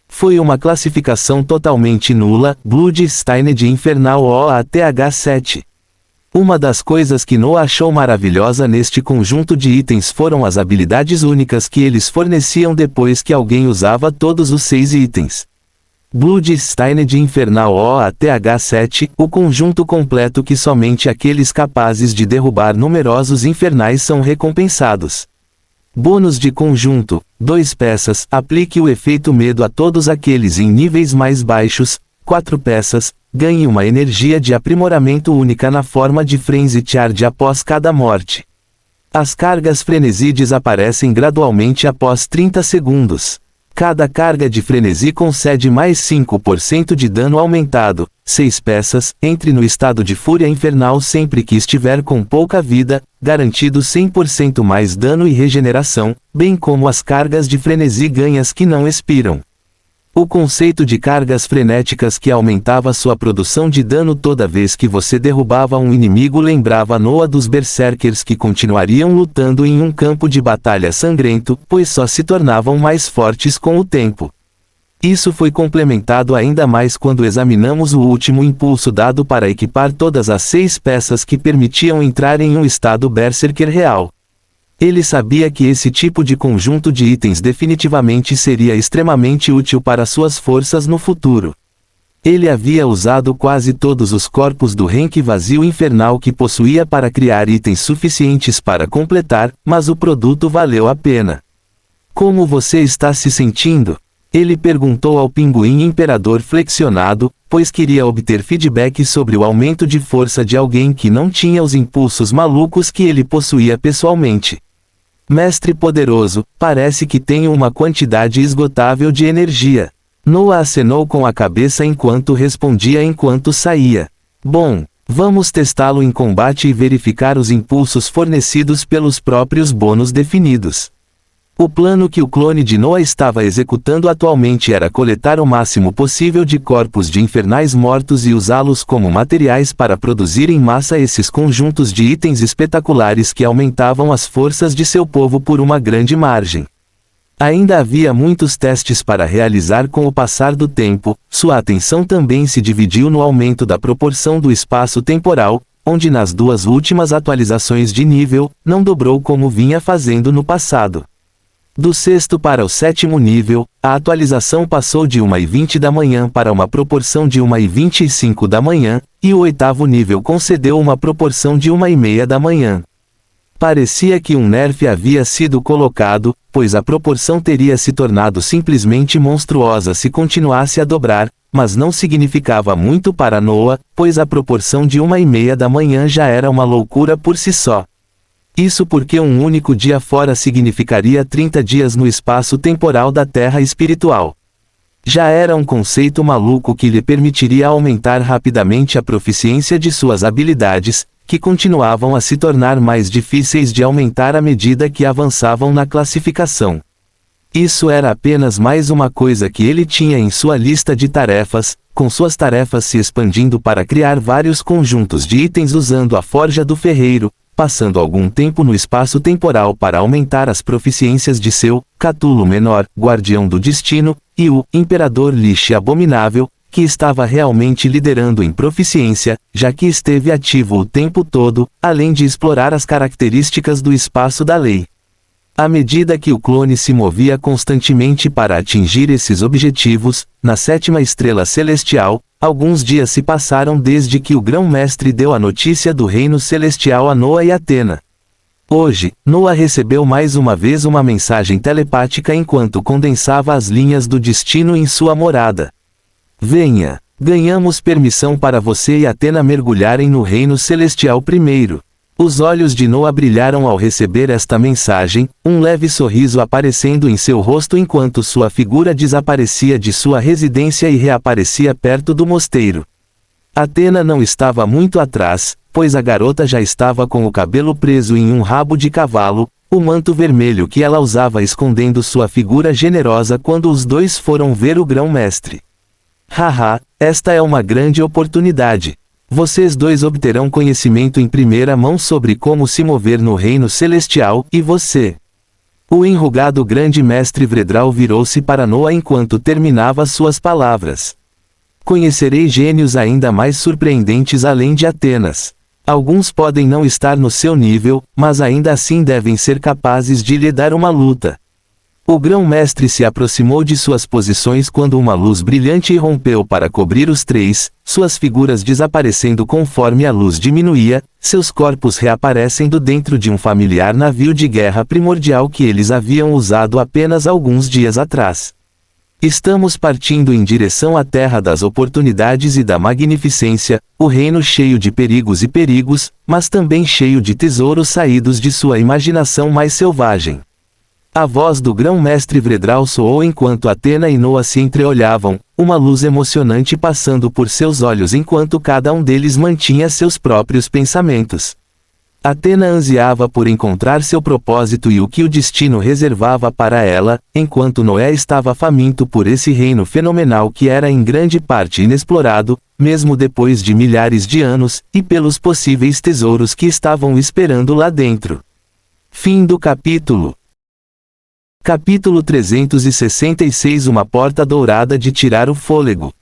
Foi uma classificação totalmente nula, Bloodstained Infernal OATH7. Uma das coisas que Noah achou maravilhosa neste conjunto de itens foram as habilidades únicas que eles forneciam depois que alguém usava todos os 6 itens. Bloodstained Infernal OATH7, o conjunto completo que somente aqueles capazes de derrubar numerosos infernais são recompensados. Bônus de conjunto, 2 peças, aplique o efeito medo a todos aqueles em níveis mais baixos, 4 peças, ganhe uma energia de aprimoramento única na forma de Frenzy Charge após cada morte. As cargas frenesi desaparecem gradualmente após 30 segundos. Cada carga de frenesi concede mais 5% de dano aumentado, 6 peças, entre no estado de fúria infernal sempre que estiver com pouca vida, garantido 100% mais dano e regeneração, bem como as cargas de frenesi ganhas que não expiram. O conceito de cargas frenéticas que aumentava sua produção de dano toda vez que você derrubava um inimigo lembrava Noah dos berserkers que continuariam lutando em um campo de batalha sangrento, pois só se tornavam mais fortes com o tempo. Isso foi complementado ainda mais quando examinamos o último impulso dado para equipar todas as 6 peças que permitiam entrar em um estado Berserker real. Ele sabia que esse tipo de conjunto de itens definitivamente seria extremamente útil para suas forças no futuro. Ele havia usado quase todos os corpos do Renki vazio infernal que possuía para criar itens suficientes para completar, mas o produto valeu a pena. Como você está se sentindo? Ele perguntou ao pinguim imperador flexionado, pois queria obter feedback sobre o aumento de força de alguém que não tinha os impulsos malucos que ele possuía pessoalmente. Mestre poderoso, parece que tenho uma quantidade esgotável de energia. Noah acenou com a cabeça enquanto respondia enquanto saía. Bom, vamos testá-lo em combate e verificar os impulsos fornecidos pelos próprios bônus definidos. O plano que o clone de Noah estava executando atualmente era coletar o máximo possível de corpos de infernais mortos e usá-los como materiais para produzir em massa esses conjuntos de itens espetaculares que aumentavam as forças de seu povo por uma grande margem. Ainda havia muitos testes para realizar com o passar do tempo, sua atenção também se dividiu no aumento da proporção do espaço temporal, onde nas 2 últimas atualizações de nível, não dobrou como vinha fazendo no passado. Do 6º para o 7º nível, a atualização passou de 1h20 da manhã para uma proporção de 1h25 da manhã, e o 8º nível concedeu uma proporção de 1h30 da manhã. Parecia que um nerf havia sido colocado, pois a proporção teria se tornado simplesmente monstruosa se continuasse a dobrar, mas não significava muito para Noah, pois a proporção de 1h30 da manhã já era uma loucura por si só. Isso porque um único dia fora significaria 30 dias no espaço temporal da Terra espiritual. Já era um conceito maluco que lhe permitiria aumentar rapidamente a proficiência de suas habilidades, que continuavam a se tornar mais difíceis de aumentar à medida que avançavam na classificação. Isso era apenas mais uma coisa que ele tinha em sua lista de tarefas, com suas tarefas se expandindo para criar vários conjuntos de itens usando a Forja do Ferreiro, passando algum tempo no espaço temporal para aumentar as proficiências de seu Catulo Menor, Guardião do Destino, e o Imperador Lich Abominável, que estava realmente liderando em proficiência, já que esteve ativo o tempo todo, além de explorar as características do espaço da lei. À medida que o clone se movia constantemente para atingir esses objetivos, na 7ª estrela celestial, alguns dias se passaram desde que o Grão-Mestre deu a notícia do Reino Celestial a Noah e Athena. Hoje, Noah recebeu mais uma vez uma mensagem telepática enquanto condensava as linhas do destino em sua morada. Venha, ganhamos permissão para você e Athena mergulharem no Reino Celestial primeiro. Os olhos de Noah brilharam ao receber esta mensagem, um leve sorriso aparecendo em seu rosto enquanto sua figura desaparecia de sua residência e reaparecia perto do mosteiro. Athena não estava muito atrás, pois a garota já estava com o cabelo preso em um rabo de cavalo, o manto vermelho que ela usava escondendo sua figura generosa quando os dois foram ver o Grão-Mestre. Haha, esta é uma grande oportunidade. Vocês dois obterão conhecimento em primeira mão sobre como se mover no Reino Celestial, e você. O enrugado grande mestre Vredral virou-se para Noah enquanto terminava suas palavras. Conhecerei gênios ainda mais surpreendentes além de Atenas. Alguns podem não estar no seu nível, mas ainda assim devem ser capazes de lhe dar uma luta. O Grão-Mestre se aproximou de suas posições quando uma luz brilhante irrompeu para cobrir os 3, suas figuras desaparecendo conforme a luz diminuía, seus corpos reaparecendo dentro de um familiar navio de guerra primordial que eles haviam usado apenas alguns dias atrás. Estamos partindo em direção à Terra das Oportunidades e da Magnificência, o reino cheio de perigos, mas também cheio de tesouros saídos de sua imaginação mais selvagem. A voz do Grão-Mestre Vredral soou enquanto Athena e Noah se entreolhavam, uma luz emocionante passando por seus olhos enquanto cada um deles mantinha seus próprios pensamentos. Athena ansiava por encontrar seu propósito e o que o destino reservava para ela, enquanto Noé estava faminto por esse reino fenomenal que era em grande parte inexplorado, mesmo depois de milhares de anos, e pelos possíveis tesouros que estavam esperando lá dentro. Fim do capítulo. Capítulo 366 Uma porta dourada de tirar o fôlego.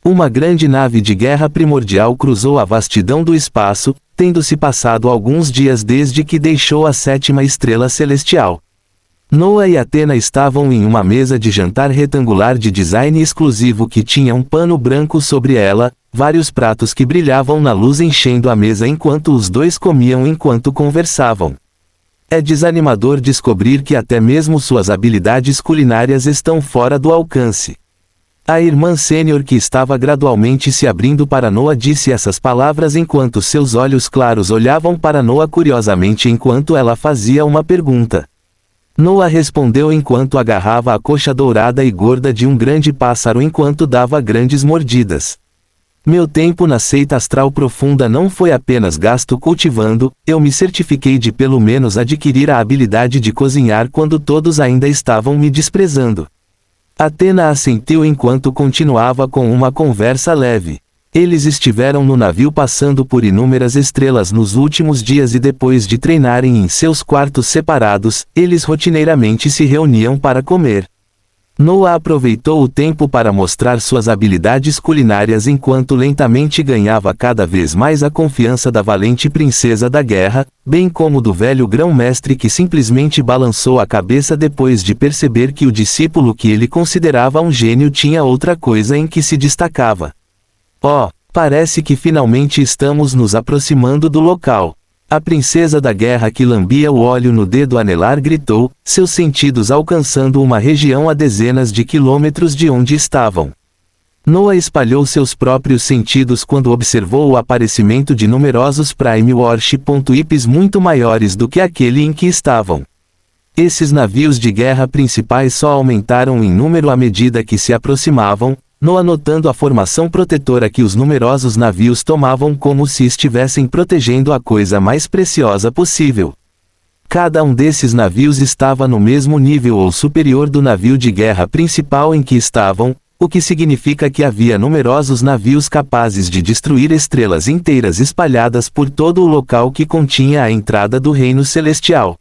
Uma grande nave de guerra primordial cruzou a vastidão do espaço, tendo-se passado alguns dias desde que deixou a 7ª estrela celestial. Noah e Athena estavam em uma mesa de jantar retangular de design exclusivo que tinha um pano branco sobre ela, vários pratos que brilhavam na luz enchendo a mesa enquanto os dois comiam enquanto conversavam. É desanimador descobrir que até mesmo suas habilidades culinárias estão fora do alcance. A irmã sênior que estava gradualmente se abrindo para Noah disse essas palavras enquanto seus olhos claros olhavam para Noah curiosamente enquanto ela fazia uma pergunta. Noah respondeu enquanto agarrava a coxa dourada e gorda de um grande pássaro enquanto dava grandes mordidas. Meu tempo na seita astral profunda não foi apenas gasto cultivando, eu me certifiquei de pelo menos adquirir a habilidade de cozinhar quando todos ainda estavam me desprezando. Athena assentiu enquanto continuava com uma conversa leve. Eles estiveram no navio passando por inúmeras estrelas nos últimos dias e depois de treinarem em seus quartos separados, eles rotineiramente se reuniam para comer. Noah aproveitou o tempo para mostrar suas habilidades culinárias enquanto lentamente ganhava cada vez mais a confiança da valente princesa da guerra, bem como do velho grão-mestre que simplesmente balançou a cabeça depois de perceber que o discípulo que ele considerava um gênio tinha outra coisa em que se destacava. Oh, parece que finalmente estamos nos aproximando do local. A princesa da guerra que lambia o óleo no dedo anelar gritou, seus sentidos alcançando uma região a dezenas de quilômetros de onde estavam. Noah espalhou seus próprios sentidos quando observou o aparecimento de numerosos Prime Warship.ips muito maiores do que aquele em que estavam. Esses navios de guerra principais só aumentaram em número à medida que se aproximavam, Noah notando a formação protetora que os numerosos navios tomavam como se estivessem protegendo a coisa mais preciosa possível. Cada um desses navios estava no mesmo nível ou superior do navio de guerra principal em que estavam, o que significa que havia numerosos navios capazes de destruir estrelas inteiras espalhadas por todo o local que continha a entrada do reino celestial.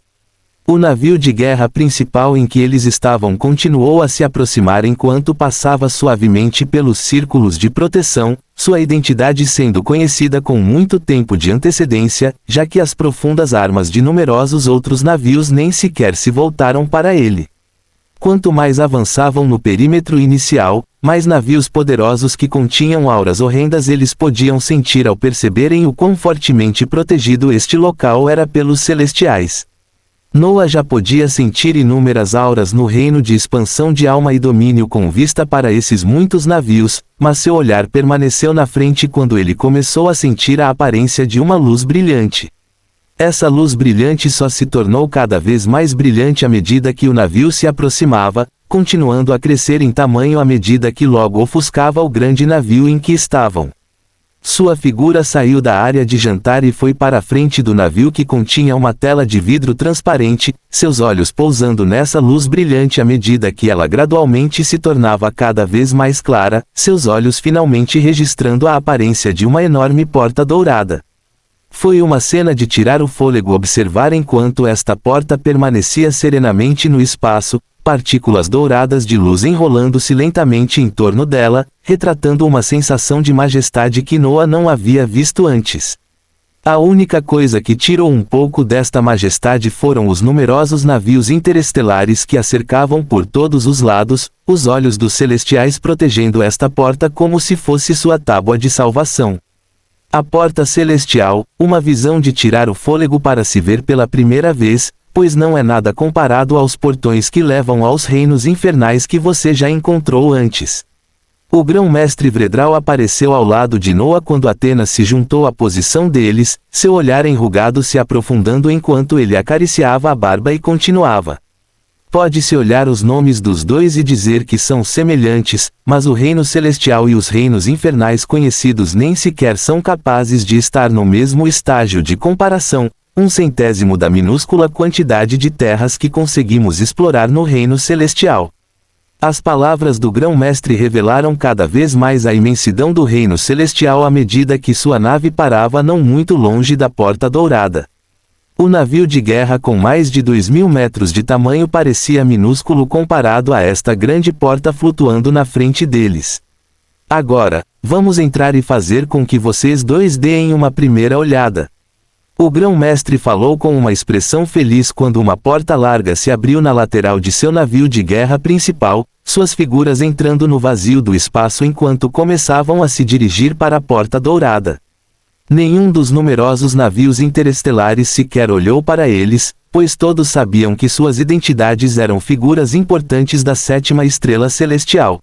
O navio de guerra principal em que eles estavam continuou a se aproximar enquanto passava suavemente pelos círculos de proteção, sua identidade sendo conhecida com muito tempo de antecedência, já que as profundas armas de numerosos outros navios nem sequer se voltaram para ele. Quanto mais avançavam no perímetro inicial, mais navios poderosos que continham auras horrendas eles podiam sentir ao perceberem o quão fortemente protegido este local era pelos celestiais. Noah já podia sentir inúmeras auras no reino de expansão de alma e domínio com vista para esses muitos navios, mas seu olhar permaneceu na frente quando ele começou a sentir a aparência de uma luz brilhante. Essa luz brilhante só se tornou cada vez mais brilhante à medida que o navio se aproximava, continuando a crescer em tamanho à medida que logo ofuscava o grande navio em que estavam. Sua figura saiu da área de jantar e foi para a frente do navio que continha uma tela de vidro transparente, seus olhos pousando nessa luz brilhante à medida que ela gradualmente se tornava cada vez mais clara, seus olhos finalmente registrando a aparência de uma enorme porta dourada. Foi uma cena de tirar o fôlego observar enquanto esta porta permanecia serenamente no espaço, partículas douradas de luz enrolando-se lentamente em torno dela, retratando uma sensação de majestade que Noah não havia visto antes. A única coisa que tirou um pouco desta majestade foram os numerosos navios interestelares que a cercavam por todos os lados, os olhos dos celestiais protegendo esta porta como se fosse sua tábua de salvação. A porta celestial, uma visão de tirar o fôlego para se ver pela primeira vez, pois não é nada comparado aos portões que levam aos reinos infernais que você já encontrou antes. O grão-mestre Vredral apareceu ao lado de Noah quando Athena se juntou à posição deles, seu olhar enrugado se aprofundando enquanto ele acariciava a barba e continuava. Pode-se olhar os nomes dos dois e dizer que são semelhantes, mas o reino celestial e os reinos infernais conhecidos nem sequer são capazes de estar no mesmo estágio de comparação, 1/100º da minúscula quantidade de terras que conseguimos explorar no reino celestial. As palavras do grão-mestre revelaram cada vez mais a imensidão do reino celestial à medida que sua nave parava não muito longe da porta dourada. O navio de guerra com mais de 2.000 metros de tamanho parecia minúsculo comparado a esta grande porta flutuando na frente deles. Agora, vamos entrar e fazer com que vocês dois deem uma primeira olhada. O grão-mestre falou com uma expressão feliz quando uma porta larga se abriu na lateral de seu navio de guerra principal, suas figuras entrando no vazio do espaço enquanto começavam a se dirigir para a Porta Dourada. Nenhum dos numerosos navios interestelares sequer olhou para eles, pois todos sabiam que suas identidades eram figuras importantes da sétima estrela celestial.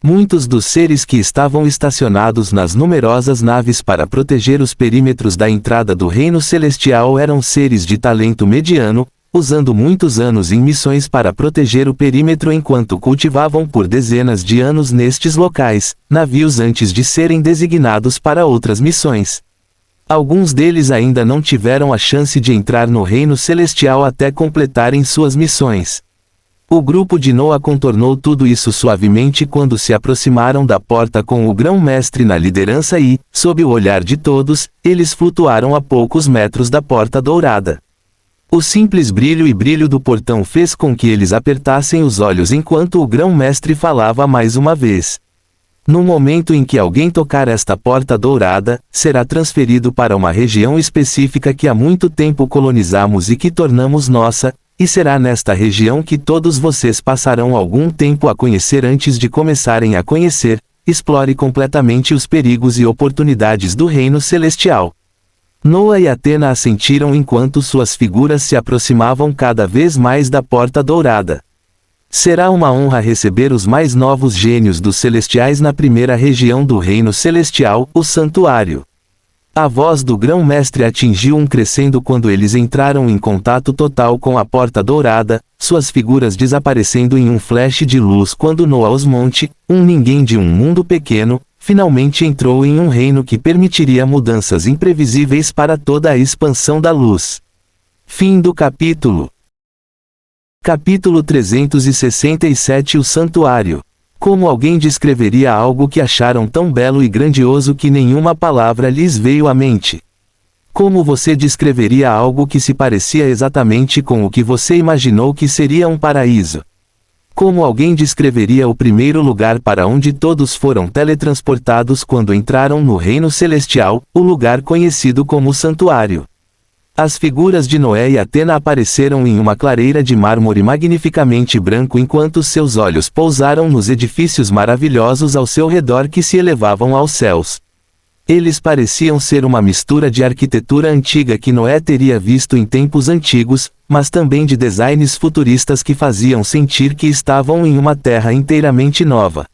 Muitos dos seres que estavam estacionados nas numerosas naves para proteger os perímetros da entrada do reino celestial eram seres de talento mediano, usando muitos anos em missões para proteger o perímetro enquanto cultivavam por dezenas de anos nestes locais, navios antes de serem designados para outras missões. Alguns deles ainda não tiveram a chance de entrar no reino celestial até completarem suas missões. O grupo de Noa contornou tudo isso suavemente quando se aproximaram da porta com o grão-mestre na liderança e, sob o olhar de todos, eles flutuaram a poucos metros da Porta Dourada. O simples brilho do portão fez com que eles apertassem os olhos enquanto o grão-mestre falava mais uma vez. No momento em que alguém tocar esta Porta Dourada, será transferido para uma região específica que há muito tempo colonizamos e que tornamos nossa, e será nesta região que todos vocês passarão algum tempo a conhecer antes de começarem a conhecer. Explore completamente os perigos e oportunidades do reino celestial. Noa e Athena assentiram enquanto suas figuras se aproximavam cada vez mais da Porta Dourada. Será uma honra receber os mais novos gênios dos celestiais na primeira região do reino celestial, o santuário. A voz do grão-mestre atingiu um crescendo quando eles entraram em contato total com a Porta Dourada, suas figuras desaparecendo em um flash de luz quando Noa Osmonte, um ninguém de um mundo pequeno, finalmente entrou em um reino que permitiria mudanças imprevisíveis para toda a expansão da luz. Fim do capítulo. Capítulo 367 O Santuário. Como alguém descreveria algo que acharam tão belo e grandioso que nenhuma palavra lhes veio à mente? Como você descreveria algo que se parecia exatamente com o que você imaginou que seria um paraíso? Como alguém descreveria o primeiro lugar para onde todos foram teletransportados quando entraram no reino celestial, o lugar conhecido como Santuário? As figuras de Noé e Athena apareceram em uma clareira de mármore magnificamente branco enquanto seus olhos pousaram nos edifícios maravilhosos ao seu redor que se elevavam aos céus. Eles pareciam ser uma mistura de arquitetura antiga que Noé teria visto em tempos antigos, mas também de designs futuristas que faziam sentir que estavam em uma terra inteiramente nova.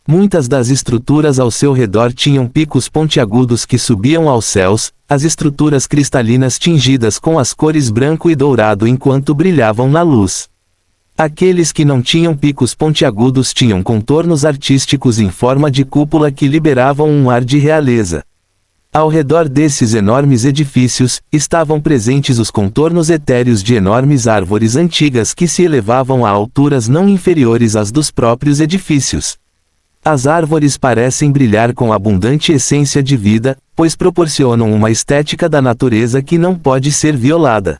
Muitas das estruturas ao seu redor tinham picos pontiagudos que subiam aos céus, as estruturas cristalinas tingidas com as cores branco e dourado enquanto brilhavam na luz. Aqueles que não tinham picos pontiagudos tinham contornos artísticos em forma de cúpula que liberavam um ar de realeza. Ao redor desses enormes edifícios, estavam presentes os contornos etéreos de enormes árvores antigas que se elevavam a alturas não inferiores às dos próprios edifícios. As árvores parecem brilhar com abundante essência de vida, pois proporcionam uma estética da natureza que não pode ser violada.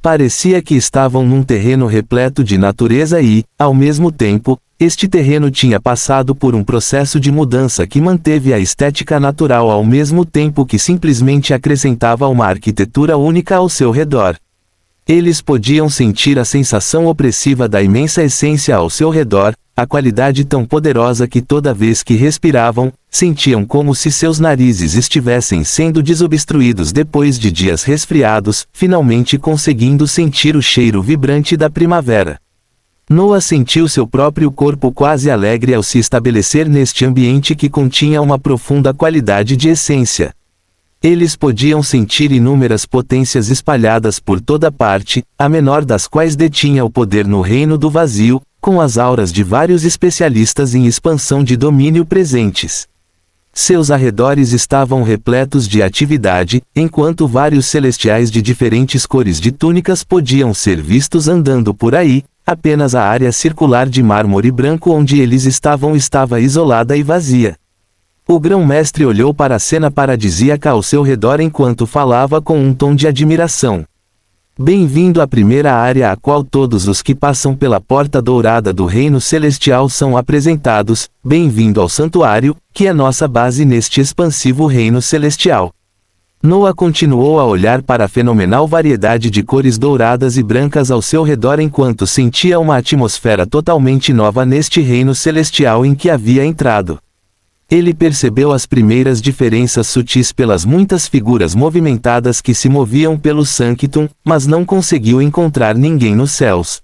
Parecia que estavam num terreno repleto de natureza e, ao mesmo tempo, este terreno tinha passado por um processo de mudança que manteve a estética natural ao mesmo tempo que simplesmente acrescentava uma arquitetura única ao seu redor. Eles podiam sentir a sensação opressiva da imensa essência ao seu redor, a qualidade tão poderosa que toda vez que respiravam, sentiam como se seus narizes estivessem sendo desobstruídos depois de dias resfriados, finalmente conseguindo sentir o cheiro vibrante da primavera. Noa sentiu seu próprio corpo quase alegre ao se estabelecer neste ambiente que continha uma profunda qualidade de essência. Eles podiam sentir inúmeras potências espalhadas por toda parte, a menor das quais detinha o poder no reino do vazio, com as auras de vários especialistas em expansão de domínio presentes. Seus arredores estavam repletos de atividade, enquanto vários celestiais de diferentes cores de túnicas podiam ser vistos andando por aí, apenas a área circular de mármore branco onde eles estavam estava isolada e vazia. O grão-mestre olhou para a cena paradisíaca ao seu redor enquanto falava com um tom de admiração. Bem-vindo à primeira área a qual todos os que passam pela porta dourada do reino celestial são apresentados. Bem-vindo ao santuário, que é nossa base neste expansivo reino celestial. Noah continuou a olhar para a fenomenal variedade de cores douradas e brancas ao seu redor enquanto sentia uma atmosfera totalmente nova neste reino celestial em que havia entrado. Ele percebeu as primeiras diferenças sutis pelas muitas figuras movimentadas que se moviam pelo Sanctum, mas não conseguiu encontrar ninguém nos céus.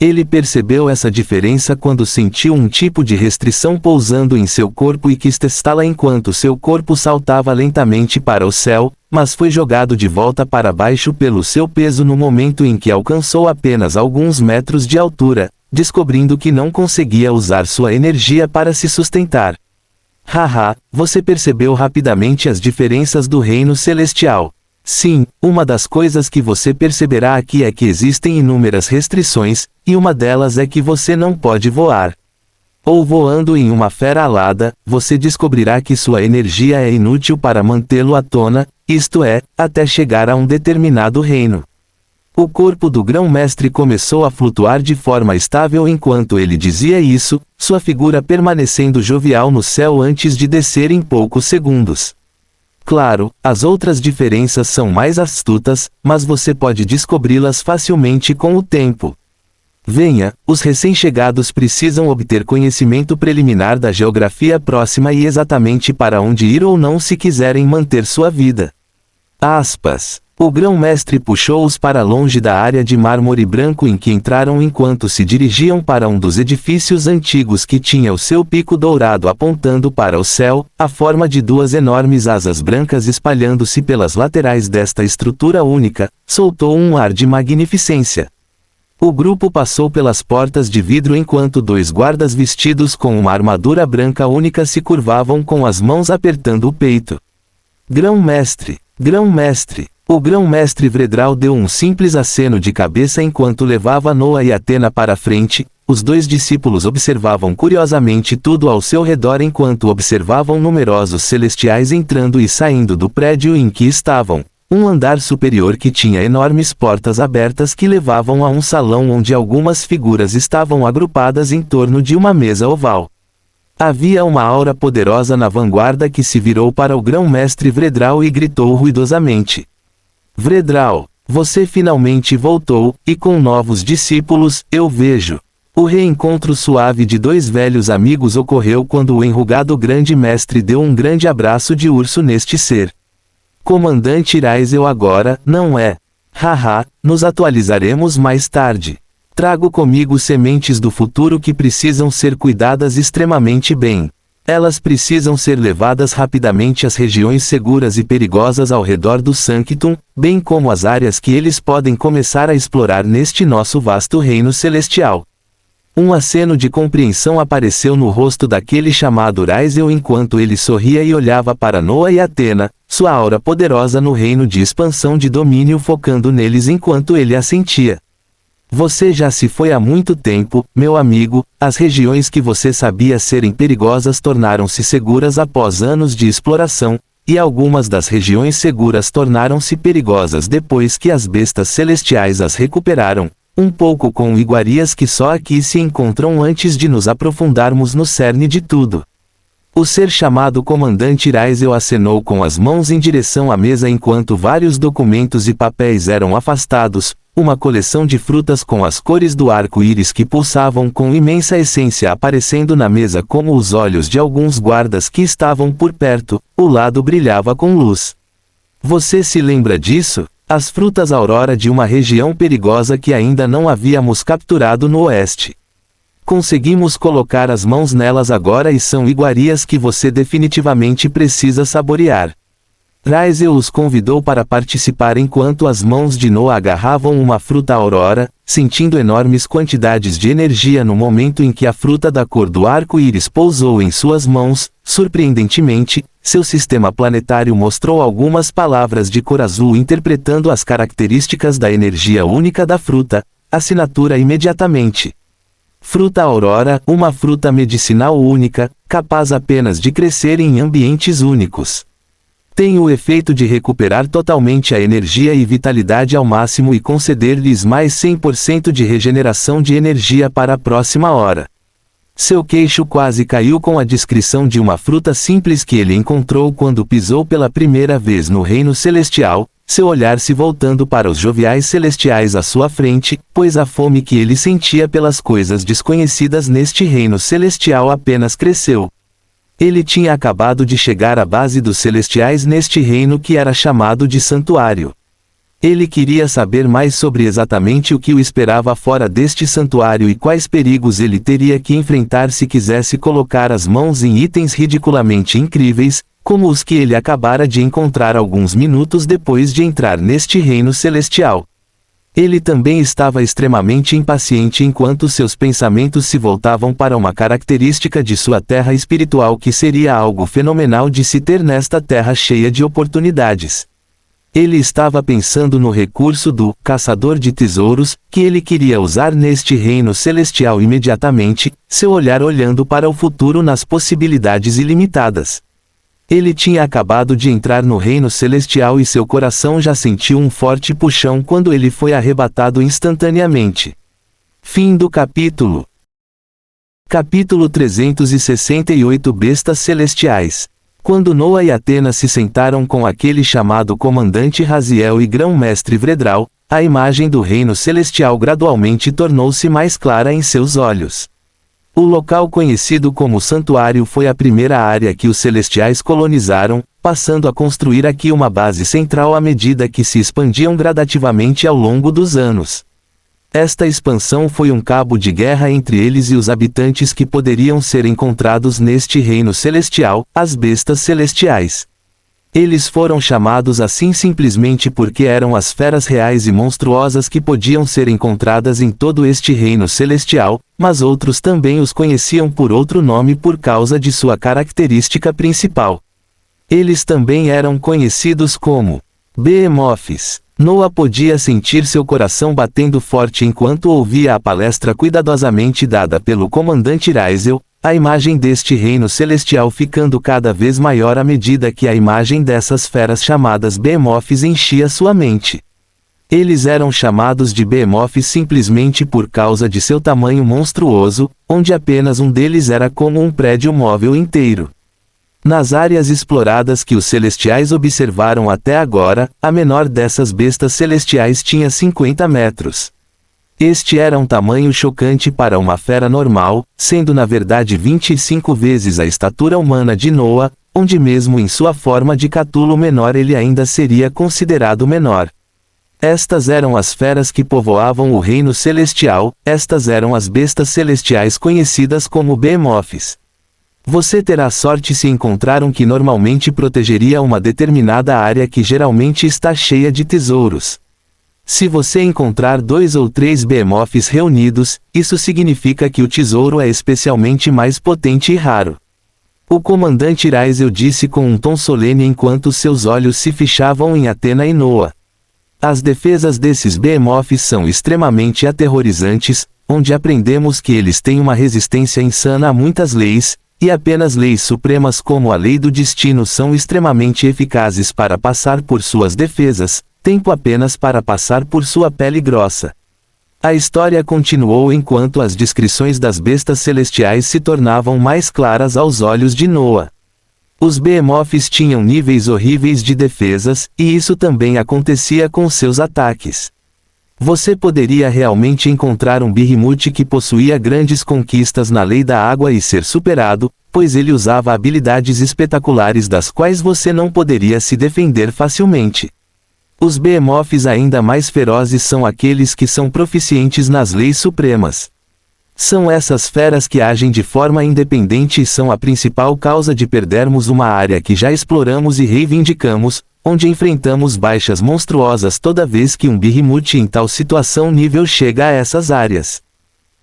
Ele percebeu essa diferença quando sentiu um tipo de restrição pousando em seu corpo e quis testá-la enquanto seu corpo saltava lentamente para o céu, mas foi jogado de volta para baixo pelo seu peso no momento em que alcançou apenas alguns metros de altura, descobrindo que não conseguia usar sua energia para se sustentar. Haha, você percebeu rapidamente as diferenças do reino celestial. Sim, uma das coisas que você perceberá aqui é que existem inúmeras restrições, e uma delas é que você não pode voar. Ou voando em uma fera alada, você descobrirá que sua energia é inútil para mantê-lo à tona, isto é, até chegar a um determinado reino. O corpo do grão-mestre começou a flutuar de forma estável enquanto ele dizia isso, sua figura permanecendo jovial no céu antes de descer em poucos segundos. Claro, as outras diferenças são mais astutas, mas você pode descobri-las facilmente com o tempo. Venha, os recém-chegados precisam obter conhecimento preliminar da geografia próxima e exatamente para onde ir ou não se quiserem manter sua vida. Aspas. O grão-mestre puxou-os para longe da área de mármore branco em que entraram enquanto se dirigiam para um dos edifícios antigos que tinha o seu pico dourado apontando para o céu, a forma de duas enormes asas brancas espalhando-se pelas laterais desta estrutura única, soltou um ar de magnificência. O grupo passou pelas portas de vidro enquanto dois guardas vestidos com uma armadura branca única se curvavam com as mãos apertando o peito. Grão-mestre! Grão-mestre! O grão-mestre Vredral deu um simples aceno de cabeça enquanto levava Noah e Athena para a frente. Os dois discípulos observavam curiosamente tudo ao seu redor enquanto observavam numerosos celestiais entrando e saindo do prédio em que estavam. Um andar superior que tinha enormes portas abertas que levavam a um salão onde algumas figuras estavam agrupadas em torno de uma mesa oval. Havia uma aura poderosa na vanguarda que se virou para o grão-mestre Vredral e gritou ruidosamente. Vredral, você finalmente voltou, e com novos discípulos, eu vejo. O reencontro suave de dois velhos amigos ocorreu quando o enrugado grande mestre deu um grande abraço de urso neste ser. Comandante Raisel agora, não é? Haha, nos atualizaremos mais tarde. Trago comigo sementes do futuro que precisam ser cuidadas extremamente bem. Elas precisam ser levadas rapidamente às regiões seguras e perigosas ao redor do Sanctum, bem como às áreas que eles podem começar a explorar neste nosso vasto reino celestial. Um aceno de compreensão apareceu no rosto daquele chamado Raisel enquanto ele sorria e olhava para Noah e Athena, sua aura poderosa no reino de expansão de domínio focando neles enquanto ele assentia. Você já se foi há muito tempo, meu amigo, as regiões que você sabia serem perigosas tornaram-se seguras após anos de exploração, e algumas das regiões seguras tornaram-se perigosas depois que as bestas celestiais as recuperaram, um pouco com iguarias que só aqui se encontram antes de nos aprofundarmos no cerne de tudo. O ser chamado Comandante Raisel acenou com as mãos em direção à mesa enquanto vários documentos e papéis eram afastados, uma coleção de frutas com as cores do arco-íris que pulsavam com imensa essência aparecendo na mesa como os olhos de alguns guardas que estavam por perto, o lado brilhava com luz. Você se lembra disso? As frutas aurora de uma região perigosa que ainda não havíamos capturado no oeste. Conseguimos colocar as mãos nelas agora e são iguarias que você definitivamente precisa saborear. Raisel os convidou para participar enquanto as mãos de Noah agarravam uma fruta aurora, sentindo enormes quantidades de energia no momento em que a fruta da cor do arco-íris pousou em suas mãos. Surpreendentemente, seu sistema planetário mostrou algumas palavras de cor azul interpretando as características da energia única da fruta, assinatura imediatamente. Fruta aurora, uma fruta medicinal única, capaz apenas de crescer em ambientes únicos. Tem o efeito de recuperar totalmente a energia e vitalidade ao máximo e conceder-lhes mais 100% de regeneração de energia para a próxima hora. Seu queixo quase caiu com a descrição de uma fruta simples que ele encontrou quando pisou pela primeira vez no reino celestial, seu olhar se voltando para os joviais celestiais à sua frente, pois a fome que ele sentia pelas coisas desconhecidas neste reino celestial apenas cresceu. Ele tinha acabado de chegar à base dos celestiais neste reino que era chamado de santuário. Ele queria saber mais sobre exatamente o que o esperava fora deste santuário e quais perigos ele teria que enfrentar se quisesse colocar as mãos em itens ridiculamente incríveis, como os que ele acabara de encontrar alguns minutos depois de entrar neste reino celestial. Ele também estava extremamente impaciente enquanto seus pensamentos se voltavam para uma característica de sua terra espiritual que seria algo fenomenal de se ter nesta terra cheia de oportunidades. Ele estava pensando no recurso do caçador de tesouros, que ele queria usar neste reino celestial imediatamente, seu olhar olhando para o futuro nas possibilidades ilimitadas. Ele tinha acabado de entrar no reino celestial e seu coração já sentiu um forte puxão quando ele foi arrebatado instantaneamente. Fim do capítulo. Capítulo 368 Bestas Celestiais. Quando Noa e Atena se sentaram com aquele chamado comandante Raziel e grão-mestre Vredral, a imagem do reino celestial gradualmente tornou-se mais clara em seus olhos. O local conhecido como santuário foi a primeira área que os celestiais colonizaram, passando a construir aqui uma base central à medida que se expandiam gradativamente ao longo dos anos. Esta expansão foi um cabo de guerra entre eles e os habitantes que poderiam ser encontrados neste reino celestial, as bestas celestiais. Eles foram chamados assim simplesmente porque eram as feras reais e monstruosas que podiam ser encontradas em todo este reino celestial, mas outros também os conheciam por outro nome por causa de sua característica principal. Eles também eram conhecidos como Behemoths. Noa podia sentir seu coração batendo forte enquanto ouvia a palestra cuidadosamente dada pelo comandante Raziel, a imagem deste reino celestial ficando cada vez maior à medida que a imagem dessas feras chamadas Behemoths enchia sua mente. Eles eram chamados de Behemoths simplesmente por causa de seu tamanho monstruoso, onde apenas um deles era como um prédio móvel inteiro. Nas áreas exploradas que os celestiais observaram até agora, a menor dessas bestas celestiais tinha 50 metros. Este era um tamanho chocante para uma fera normal, sendo na verdade 25 vezes a estatura humana de Noa, onde mesmo em sua forma de catulo menor ele ainda seria considerado menor. Estas eram as feras que povoavam o reino celestial, estas eram as bestas celestiais conhecidas como Behemoths. Você terá sorte se encontrar um que normalmente protegeria uma determinada área que geralmente está cheia de tesouros. Se você encontrar 2 ou 3 Behemoths reunidos, isso significa que o tesouro é especialmente mais potente e raro. O comandante Raziel disse com um tom solene enquanto seus olhos se fichavam em Atena e Noa. As defesas desses Behemoths são extremamente aterrorizantes, onde aprendemos que eles têm uma resistência insana a muitas leis, e apenas leis supremas como a lei do destino são extremamente eficazes para passar por suas defesas, tempo apenas para passar por sua pele grossa. A história continuou enquanto as descrições das bestas celestiais se tornavam mais claras aos olhos de Noa. Os Behemoths tinham níveis horríveis de defesas, e isso também acontecia com seus ataques. Você poderia realmente encontrar um Behemoth que possuía grandes conquistas na lei da água e ser superado, pois ele usava habilidades espetaculares das quais você não poderia se defender facilmente. Os Behemoths ainda mais ferozes são aqueles que são proficientes nas leis supremas. São essas feras que agem de forma independente e são a principal causa de perdermos uma área que já exploramos e reivindicamos, onde enfrentamos baixas monstruosas toda vez que um Behemoth em tal situação nível chega a essas áreas.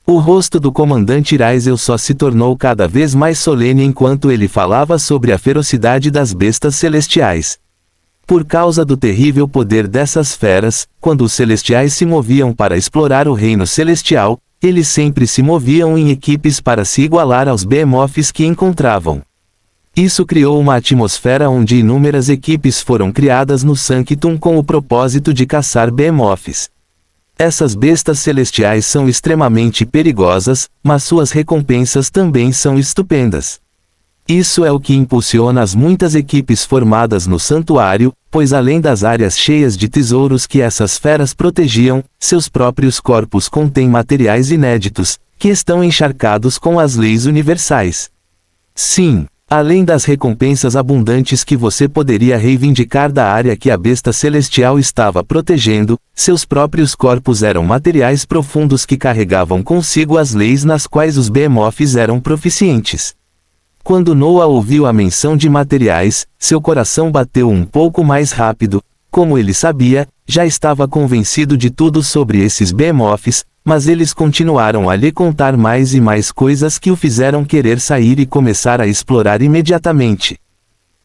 O rosto do comandante Raziel só se tornou cada vez mais solene enquanto ele falava sobre a ferocidade das bestas celestiais. Por causa do terrível poder dessas feras, quando os celestiais se moviam para explorar o reino celestial, eles sempre se moviam em equipes para se igualar aos Behemoths que encontravam. Isso criou uma atmosfera onde inúmeras equipes foram criadas no Sanctum com o propósito de caçar Behemoths. Essas bestas celestiais são extremamente perigosas, mas suas recompensas também são estupendas. Isso é o que impulsiona as muitas equipes formadas no santuário, pois além das áreas cheias de tesouros que essas feras protegiam, seus próprios corpos contêm materiais inéditos, que estão encharcados com as leis universais. Sim, além das recompensas abundantes que você poderia reivindicar da área que a besta celestial estava protegendo, seus próprios corpos eram materiais profundos que carregavam consigo as leis nas quais os Behemoths eram proficientes. Quando Noah ouviu a menção de materiais, seu coração bateu um pouco mais rápido. Como ele sabia, já estava convencido de tudo sobre esses Behemoths, mas eles continuaram a lhe contar mais e mais coisas que o fizeram querer sair e começar a explorar imediatamente.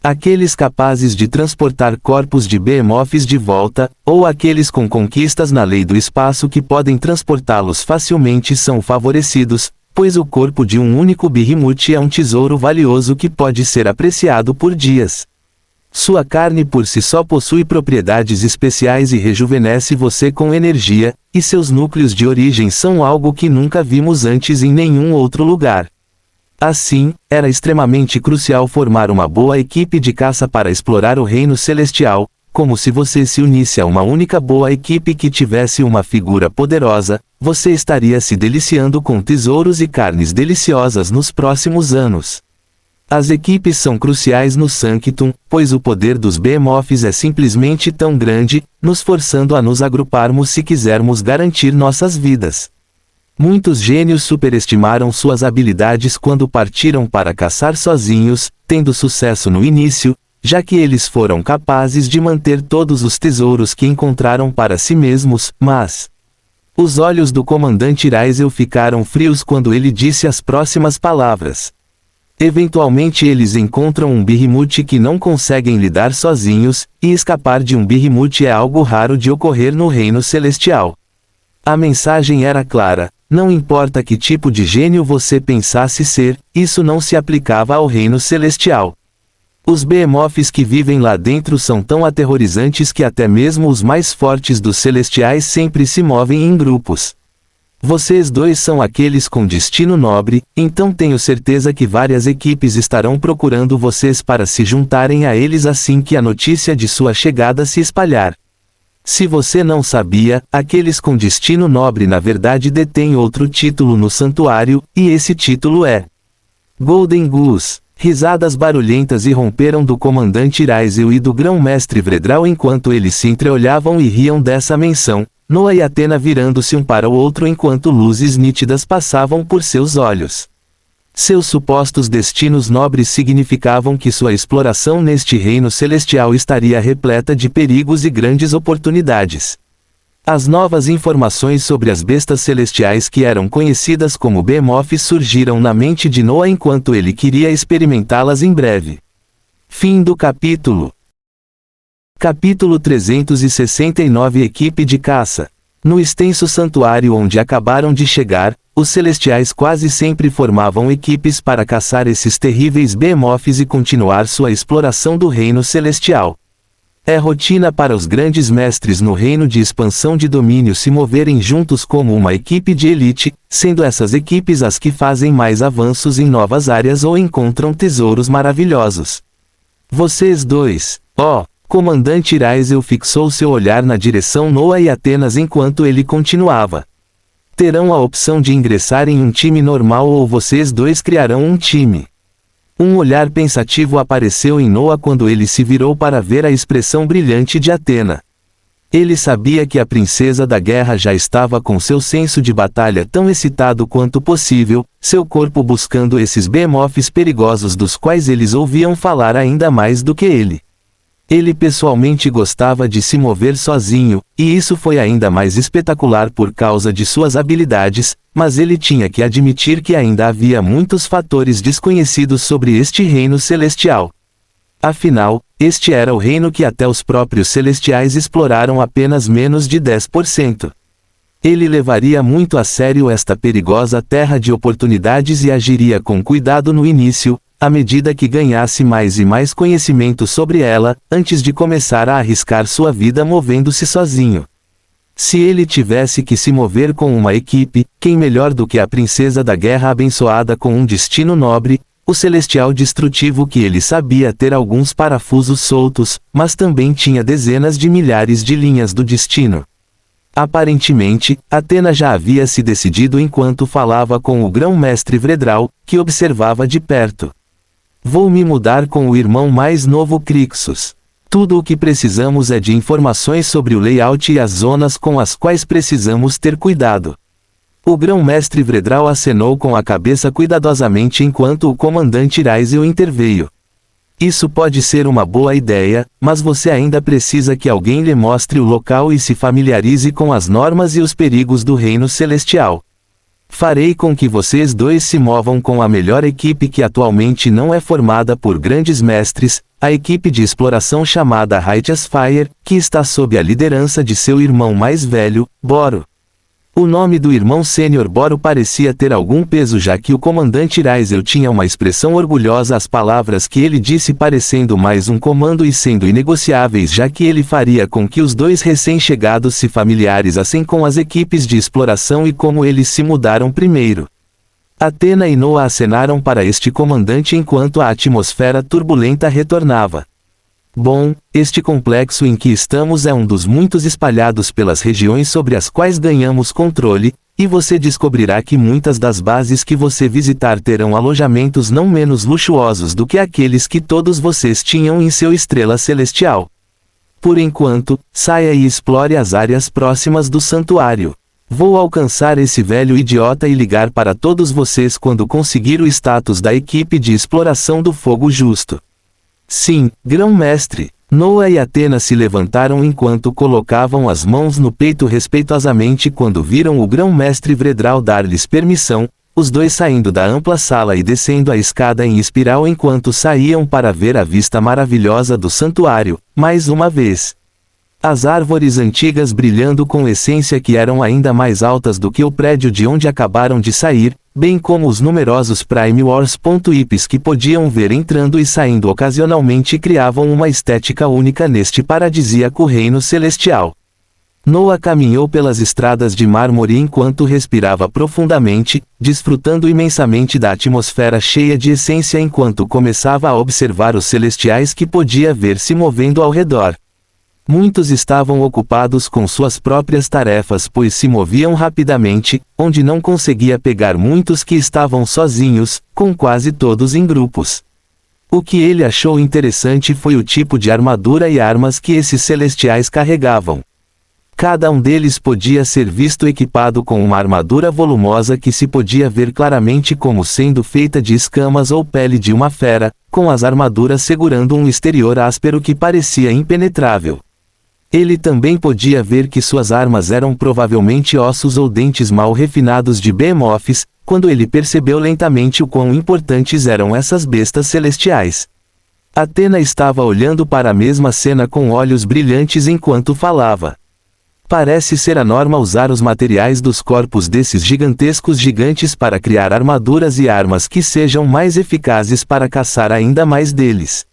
Aqueles capazes de transportar corpos de Behemoths de volta, ou aqueles com conquistas na lei do espaço que podem transportá-los facilmente são favorecidos, pois o corpo de um único Behemoth é um tesouro valioso que pode ser apreciado por dias. Sua carne por si só possui propriedades especiais e rejuvenesce você com energia, e seus núcleos de origem são algo que nunca vimos antes em nenhum outro lugar. Assim, era extremamente crucial formar uma boa equipe de caça para explorar o reino celestial, como se você se unisse a uma única boa equipe que tivesse uma figura poderosa, você estaria se deliciando com tesouros e carnes deliciosas nos próximos anos. As equipes são cruciais no Sanctum, pois o poder dos Behemoths é simplesmente tão grande, nos forçando a nos agruparmos se quisermos garantir nossas vidas. Muitos gênios superestimaram suas habilidades quando partiram para caçar sozinhos, tendo sucesso no início, já que eles foram capazes de manter todos os tesouros que encontraram para si mesmos, mas os olhos do comandante Raisel ficaram frios quando ele disse as próximas palavras. Eventualmente eles encontram um Behemoth que não conseguem lidar sozinhos, e escapar de um Behemoth é algo raro de ocorrer no reino celestial. A mensagem era clara: não importa que tipo de gênio você pensasse ser, isso não se aplicava ao reino celestial. Os Behemoths que vivem lá dentro são tão aterrorizantes que até mesmo os mais fortes dos celestiais sempre se movem em grupos. Vocês dois são aqueles com destino nobre, então tenho certeza que várias equipes estarão procurando vocês para se juntarem a eles assim que a notícia de sua chegada se espalhar. Se você não sabia, aqueles com destino nobre na verdade detêm outro título no santuário, e esse título é Golden Goose. Risadas barulhentas irromperam do comandante Raisel e do grão-mestre Vredral enquanto eles se entreolhavam e riam dessa menção, Noah e Athena virando-se um para o outro enquanto luzes nítidas passavam por seus olhos. Seus supostos destinos nobres significavam que sua exploração neste reino celestial estaria repleta de perigos e grandes oportunidades. As novas informações sobre as bestas celestiais que eram conhecidas como Behemoths surgiram na mente de Noah enquanto ele queria experimentá-las em breve. Fim do capítulo. Capítulo 369 Equipe de caça. No extenso santuário onde acabaram de chegar, os celestiais quase sempre formavam equipes para caçar esses terríveis Behemoths e continuar sua exploração do reino celestial. É rotina para os grandes mestres no reino de expansão de domínio se moverem juntos como uma equipe de elite, sendo essas equipes as que fazem mais avanços em novas áreas ou encontram tesouros maravilhosos. Vocês dois, comandante Raisel fixou seu olhar na direção Noah e Atenas enquanto ele continuava. Terão a opção de ingressar em um time normal ou vocês dois criarão um time. Um olhar pensativo apareceu em Noah quando ele se virou para ver a expressão brilhante de Athena. Ele sabia que a princesa da guerra já estava com seu senso de batalha tão excitado quanto possível, seu corpo buscando esses Behemoths perigosos dos quais eles ouviam falar ainda mais do que ele. Ele pessoalmente gostava de se mover sozinho, e isso foi ainda mais espetacular por causa de suas habilidades, mas ele tinha que admitir que ainda havia muitos fatores desconhecidos sobre este reino celestial. Afinal, este era o reino que até os próprios celestiais exploraram apenas menos de 10%. Ele levaria muito a sério esta perigosa terra de oportunidades e agiria com cuidado no início, à medida que ganhasse mais e mais conhecimento sobre ela, antes de começar a arriscar sua vida movendo-se sozinho. Se ele tivesse que se mover com uma equipe, quem melhor do que a princesa da guerra abençoada com um destino nobre, o celestial destrutivo que ele sabia ter alguns parafusos soltos, mas também tinha dezenas de milhares de linhas do destino. Aparentemente, Athena já havia se decidido enquanto falava com o grão-mestre Vredral, que observava de perto. Vou me mudar com o irmão mais novo Crixus. Tudo o que precisamos é de informações sobre o layout e as zonas com as quais precisamos ter cuidado. O grão-mestre Vredral acenou com a cabeça cuidadosamente enquanto o comandante Raisel interveio. Isso pode ser uma boa ideia, mas você ainda precisa que alguém lhe mostre o local e se familiarize com as normas e os perigos do reino celestial. Farei com que vocês dois se movam com a melhor equipe que atualmente não é formada por grandes mestres, a equipe de exploração chamada Righteous Fire, que está sob a liderança de seu irmão mais velho, Boro. O nome do irmão sênior Boro parecia ter algum peso já que o comandante Raisel tinha uma expressão orgulhosa às palavras que ele disse parecendo mais um comando e sendo inegociáveis já que ele faria com que os dois recém-chegados se familiarizassem com as equipes de exploração e como eles se mudaram primeiro. Athena e Noah acenaram para este comandante enquanto a atmosfera turbulenta retornava. Bom, este complexo em que estamos é um dos muitos espalhados pelas regiões sobre as quais ganhamos controle, e você descobrirá que muitas das bases que você visitar terão alojamentos não menos luxuosos do que aqueles que todos vocês tinham em seu estrela celestial. Por enquanto, saia e explore as áreas próximas do santuário. Vou alcançar esse velho idiota e ligar para todos vocês quando conseguir o status da equipe de exploração do fogo justo. Sim, grão-mestre. Noah e Athena se levantaram enquanto colocavam as mãos no peito respeitosamente quando viram o grão-mestre Vredral dar-lhes permissão, os dois saindo da ampla sala e descendo a escada em espiral enquanto saíam para ver a vista maravilhosa do santuário, mais uma vez. As árvores antigas brilhando com essência que eram ainda mais altas do que o prédio de onde acabaram de sair, bem como os numerosos Prime Wars.ips que podiam ver entrando e saindo ocasionalmente criavam uma estética única neste paradisíaco reino celestial. Noah caminhou pelas estradas de mármore enquanto respirava profundamente, desfrutando imensamente da atmosfera cheia de essência enquanto começava a observar os celestiais que podia ver se movendo ao redor. Muitos estavam ocupados com suas próprias tarefas pois se moviam rapidamente, onde não conseguia pegar muitos que estavam sozinhos, com quase todos em grupos. O que ele achou interessante foi o tipo de armadura e armas que esses celestiais carregavam. Cada um deles podia ser visto equipado com uma armadura volumosa que se podia ver claramente como sendo feita de escamas ou pele de uma fera, com as armaduras segurando um exterior áspero que parecia impenetrável. Ele também podia ver que suas armas eram provavelmente ossos ou dentes mal refinados de behemoths, quando ele percebeu lentamente o quão importantes eram essas bestas celestiais. Athena estava olhando para a mesma cena com olhos brilhantes enquanto falava. Parece ser a norma usar os materiais dos corpos desses gigantescos gigantes para criar armaduras e armas que sejam mais eficazes para caçar ainda mais deles.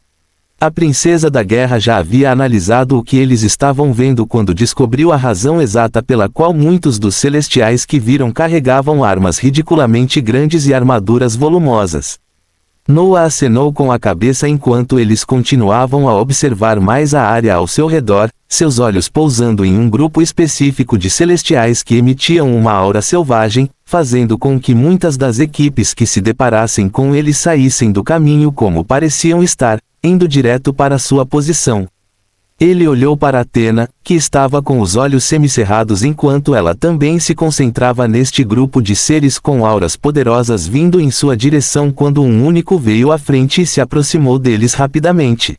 A princesa da guerra já havia analisado o que eles estavam vendo quando descobriu a razão exata pela qual muitos dos celestiais que viram carregavam armas ridiculamente grandes e armaduras volumosas. Noah acenou com a cabeça enquanto eles continuavam a observar mais a área ao seu redor, seus olhos pousando em um grupo específico de celestiais que emitiam uma aura selvagem, fazendo com que muitas das equipes que se deparassem com eles saíssem do caminho como pareciam estar, indo direto para sua posição. Ele olhou para Athena, que estava com os olhos semicerrados enquanto ela também se concentrava neste grupo de seres com auras poderosas vindo em sua direção quando um único veio à frente e se aproximou deles rapidamente.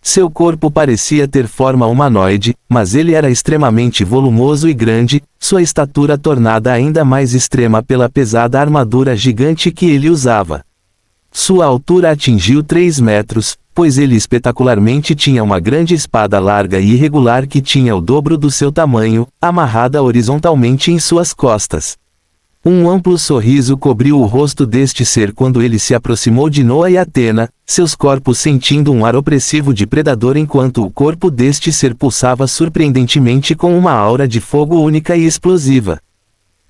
Seu corpo parecia ter forma humanoide, mas ele era extremamente volumoso e grande, sua estatura tornada ainda mais extrema pela pesada armadura gigante que ele usava. Sua altura atingiu 3 metros, pois ele espetacularmente tinha uma grande espada larga e irregular que tinha o dobro do seu tamanho, amarrada horizontalmente em suas costas. Um amplo sorriso cobriu o rosto deste ser quando ele se aproximou de Noa e Athena, seus corpos sentindo um ar opressivo de predador enquanto o corpo deste ser pulsava surpreendentemente com uma aura de fogo única e explosiva.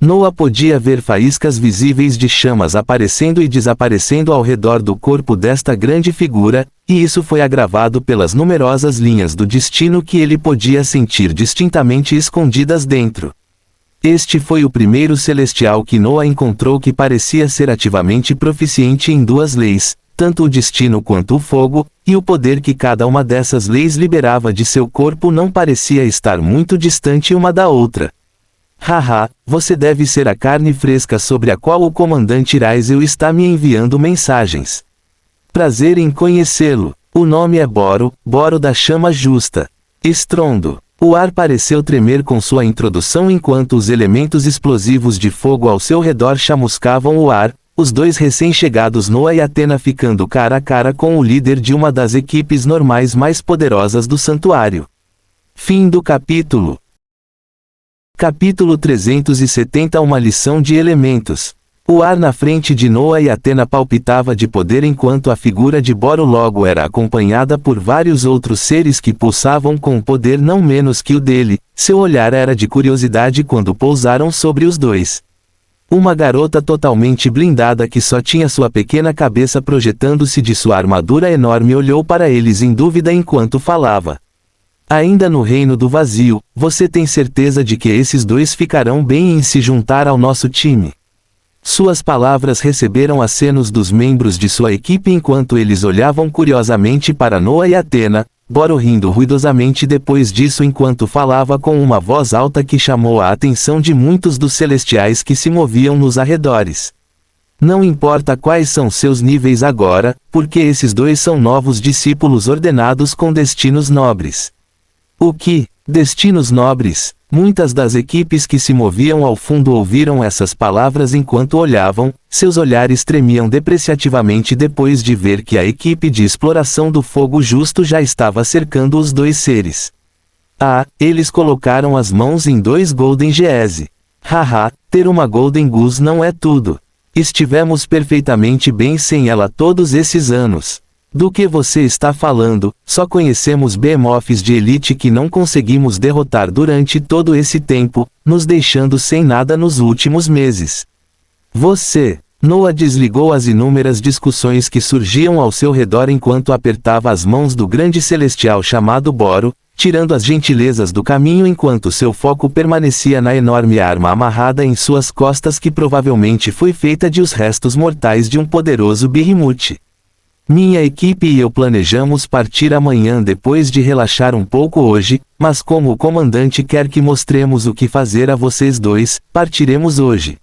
Noa podia ver faíscas visíveis de chamas aparecendo e desaparecendo ao redor do corpo desta grande figura, e isso foi agravado pelas numerosas linhas do destino que ele podia sentir distintamente escondidas dentro. Este foi o primeiro celestial que Noa encontrou que parecia ser ativamente proficiente em duas leis, tanto o destino quanto o fogo, e o poder que cada uma dessas leis liberava de seu corpo não parecia estar muito distante uma da outra. Haha, você deve ser a carne fresca sobre a qual o comandante Raisel está me enviando mensagens. Prazer em conhecê-lo. O nome é Boro, Boro da chama justa. Estrondo. O ar pareceu tremer com sua introdução enquanto os elementos explosivos de fogo ao seu redor chamuscavam o ar, os dois recém-chegados Noa e Athena ficando cara a cara com o líder de uma das equipes normais mais poderosas do santuário. Fim do capítulo. Capítulo 370 Uma lição de elementos. O ar na frente de Noa e Athena palpitava de poder enquanto a figura de Boro logo era acompanhada por vários outros seres que pulsavam com poder não menos que o dele. Seu olhar era de curiosidade quando pousaram sobre os dois. Uma garota totalmente blindada que só tinha sua pequena cabeça projetando-se de sua armadura enorme olhou para eles em dúvida enquanto falava. Ainda no reino do vazio, você tem certeza de que esses dois ficarão bem em se juntar ao nosso time? Suas palavras receberam acenos dos membros de sua equipe enquanto eles olhavam curiosamente para Noa e Athena, Boro rindo ruidosamente depois disso enquanto falava com uma voz alta que chamou a atenção de muitos dos celestiais que se moviam nos arredores. Não importa quais são seus níveis agora, porque esses dois são novos discípulos ordenados com destinos nobres. O que? Destinos nobres? Muitas das equipes que se moviam ao fundo ouviram essas palavras enquanto olhavam, seus olhares tremiam depreciativamente depois de ver que a equipe de exploração do fogo justo já estava cercando os dois seres. Ah, eles colocaram as mãos em dois Golden Geese. Haha, ter uma Golden Goose não é tudo. Estivemos perfeitamente bem sem ela todos esses anos. Do que você está falando? Só conhecemos behemoths de elite que não conseguimos derrotar durante todo esse tempo, nos deixando sem nada nos últimos meses. Você... Noa desligou as inúmeras discussões que surgiam ao seu redor enquanto apertava as mãos do grande celestial chamado Boro, tirando as gentilezas do caminho enquanto seu foco permanecia na enorme arma amarrada em suas costas que provavelmente foi feita de os restos mortais de um poderoso Behemoth. Minha equipe e eu planejamos partir amanhã depois de relaxar um pouco hoje, mas como o comandante quer que mostremos o que fazer a vocês dois, partiremos hoje.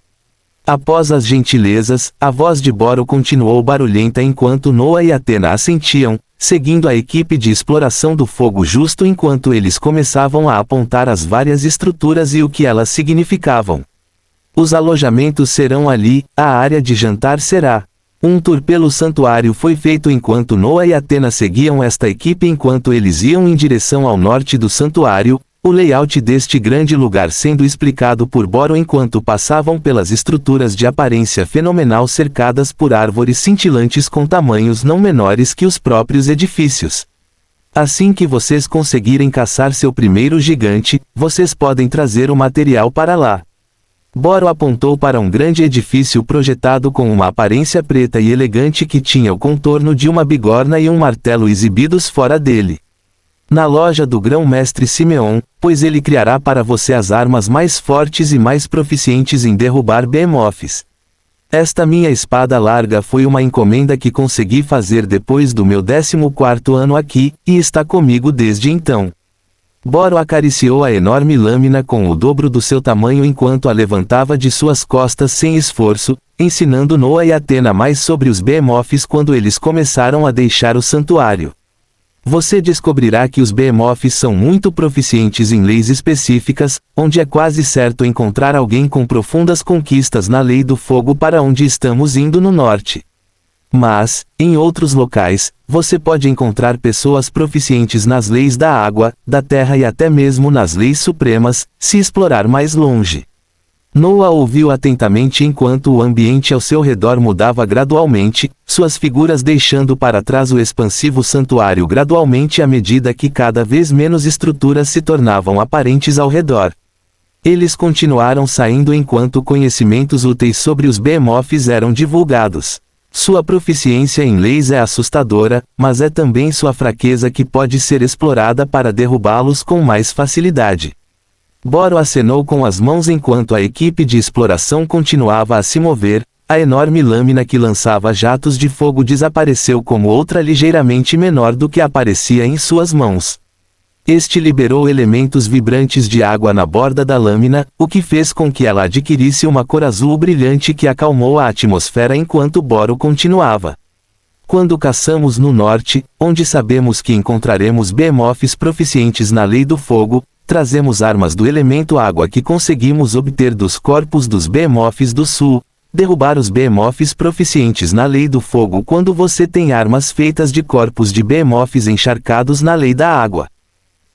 Após as gentilezas, a voz de Boro continuou barulhenta enquanto Noa e Athena assentiam, seguindo a equipe de exploração do fogo justo enquanto eles começavam a apontar as várias estruturas e o que elas significavam. Os alojamentos serão ali, a área de jantar será. Um tour pelo santuário foi feito enquanto Noa e Athena seguiam esta equipe enquanto eles iam em direção ao norte do santuário, o layout deste grande lugar sendo explicado por Boro enquanto passavam pelas estruturas de aparência fenomenal cercadas por árvores cintilantes com tamanhos não menores que os próprios edifícios. Assim que vocês conseguirem caçar seu primeiro gigante, vocês podem trazer o material para lá. Boro apontou para um grande edifício projetado com uma aparência preta e elegante que tinha o contorno de uma bigorna e um martelo exibidos fora dele. Na loja do grão-mestre Simeon, pois ele criará para você as armas mais fortes e mais proficientes em derrubar behemoths. Esta minha espada larga foi uma encomenda que consegui fazer depois do meu 14º ano aqui, e está comigo desde então. Boro acariciou a enorme lâmina com o dobro do seu tamanho enquanto a levantava de suas costas sem esforço, ensinando Noa e Athena mais sobre os behemoths quando eles começaram a deixar o santuário. Você descobrirá que os behemoths são muito proficientes em leis específicas, onde é quase certo encontrar alguém com profundas conquistas na lei do fogo para onde estamos indo no norte. Mas, em outros locais, você pode encontrar pessoas proficientes nas leis da água, da terra e até mesmo nas leis supremas, se explorar mais longe. Noah ouviu atentamente enquanto o ambiente ao seu redor mudava gradualmente, suas figuras deixando para trás o expansivo santuário gradualmente à medida que cada vez menos estruturas se tornavam aparentes ao redor. Eles continuaram saindo enquanto conhecimentos úteis sobre os Behemoths eram divulgados. Sua proficiência em leis é assustadora, mas é também sua fraqueza que pode ser explorada para derrubá-los com mais facilidade. Boro acenou com as mãos enquanto a equipe de exploração continuava a se mover, a enorme lâmina que lançava jatos de fogo desapareceu como outra ligeiramente menor do que aparecia em suas mãos. Este liberou elementos vibrantes de água na borda da lâmina, o que fez com que ela adquirisse uma cor azul brilhante que acalmou a atmosfera enquanto Boro continuava. Quando caçamos no norte, onde sabemos que encontraremos Behemoths proficientes na lei do fogo, trazemos armas do elemento água que conseguimos obter dos corpos dos Behemoths do sul. Derrubar os Behemoths proficientes na lei do fogo quando você tem armas feitas de corpos de Behemoths encharcados na lei da água.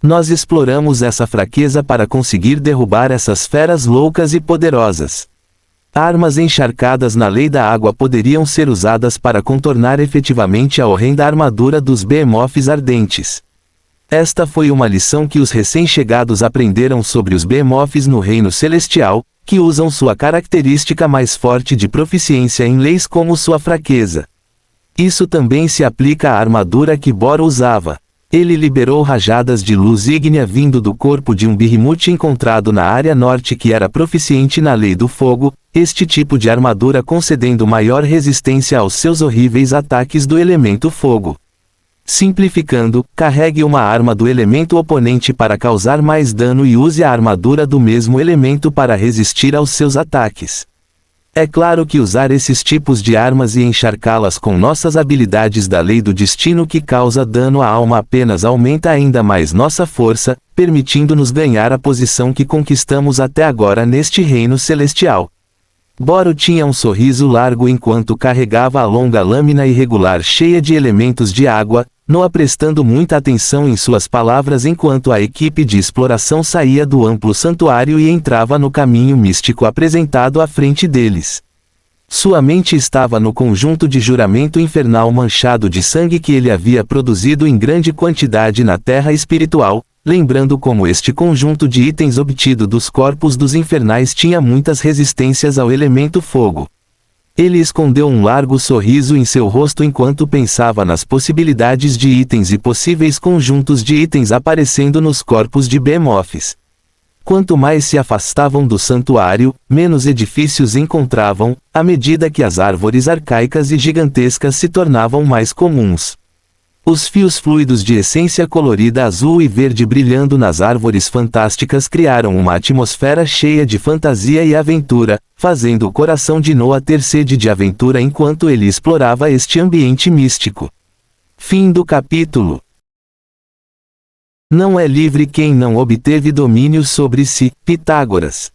Nós exploramos essa fraqueza para conseguir derrubar essas feras loucas e poderosas. Armas encharcadas na lei da água poderiam ser usadas para contornar efetivamente a horrenda armadura dos Behemoths ardentes. Esta foi uma lição que os recém-chegados aprenderam sobre os Behemoths no Reino Celestial, que usam sua característica mais forte de proficiência em leis como sua fraqueza. Isso também se aplica à armadura que Boro usava. Ele liberou rajadas de luz ígnea vindo do corpo de um Behemoth encontrado na área norte que era proficiente na lei do fogo, este tipo de armadura concedendo maior resistência aos seus horríveis ataques do elemento fogo. Simplificando, carregue uma arma do elemento oponente para causar mais dano e use a armadura do mesmo elemento para resistir aos seus ataques. É claro que usar esses tipos de armas e encharcá-las com nossas habilidades da lei do destino que causa dano à alma apenas aumenta ainda mais nossa força, permitindo-nos ganhar a posição que conquistamos até agora neste reino celestial. Boro tinha um sorriso largo enquanto carregava a longa lâmina irregular cheia de elementos de água, Noah prestando muita atenção em suas palavras enquanto a equipe de exploração saía do amplo santuário e entrava no caminho místico apresentado à frente deles. Sua mente estava no conjunto de juramento infernal manchado de sangue que ele havia produzido em grande quantidade na terra espiritual, lembrando como este conjunto de itens obtido dos corpos dos infernais tinha muitas resistências ao elemento fogo. Ele escondeu um largo sorriso em seu rosto enquanto pensava nas possibilidades de itens e possíveis conjuntos de itens aparecendo nos corpos de Behemoths. Quanto mais se afastavam do santuário, menos edifícios encontravam, à medida que as árvores arcaicas e gigantescas se tornavam mais comuns. Os fios fluidos de essência colorida azul e verde brilhando nas árvores fantásticas criaram uma atmosfera cheia de fantasia e aventura, fazendo o coração de Noah ter sede de aventura enquanto ele explorava este ambiente místico. Fim do capítulo. Não é livre quem não obteve domínio sobre si. Pitágoras.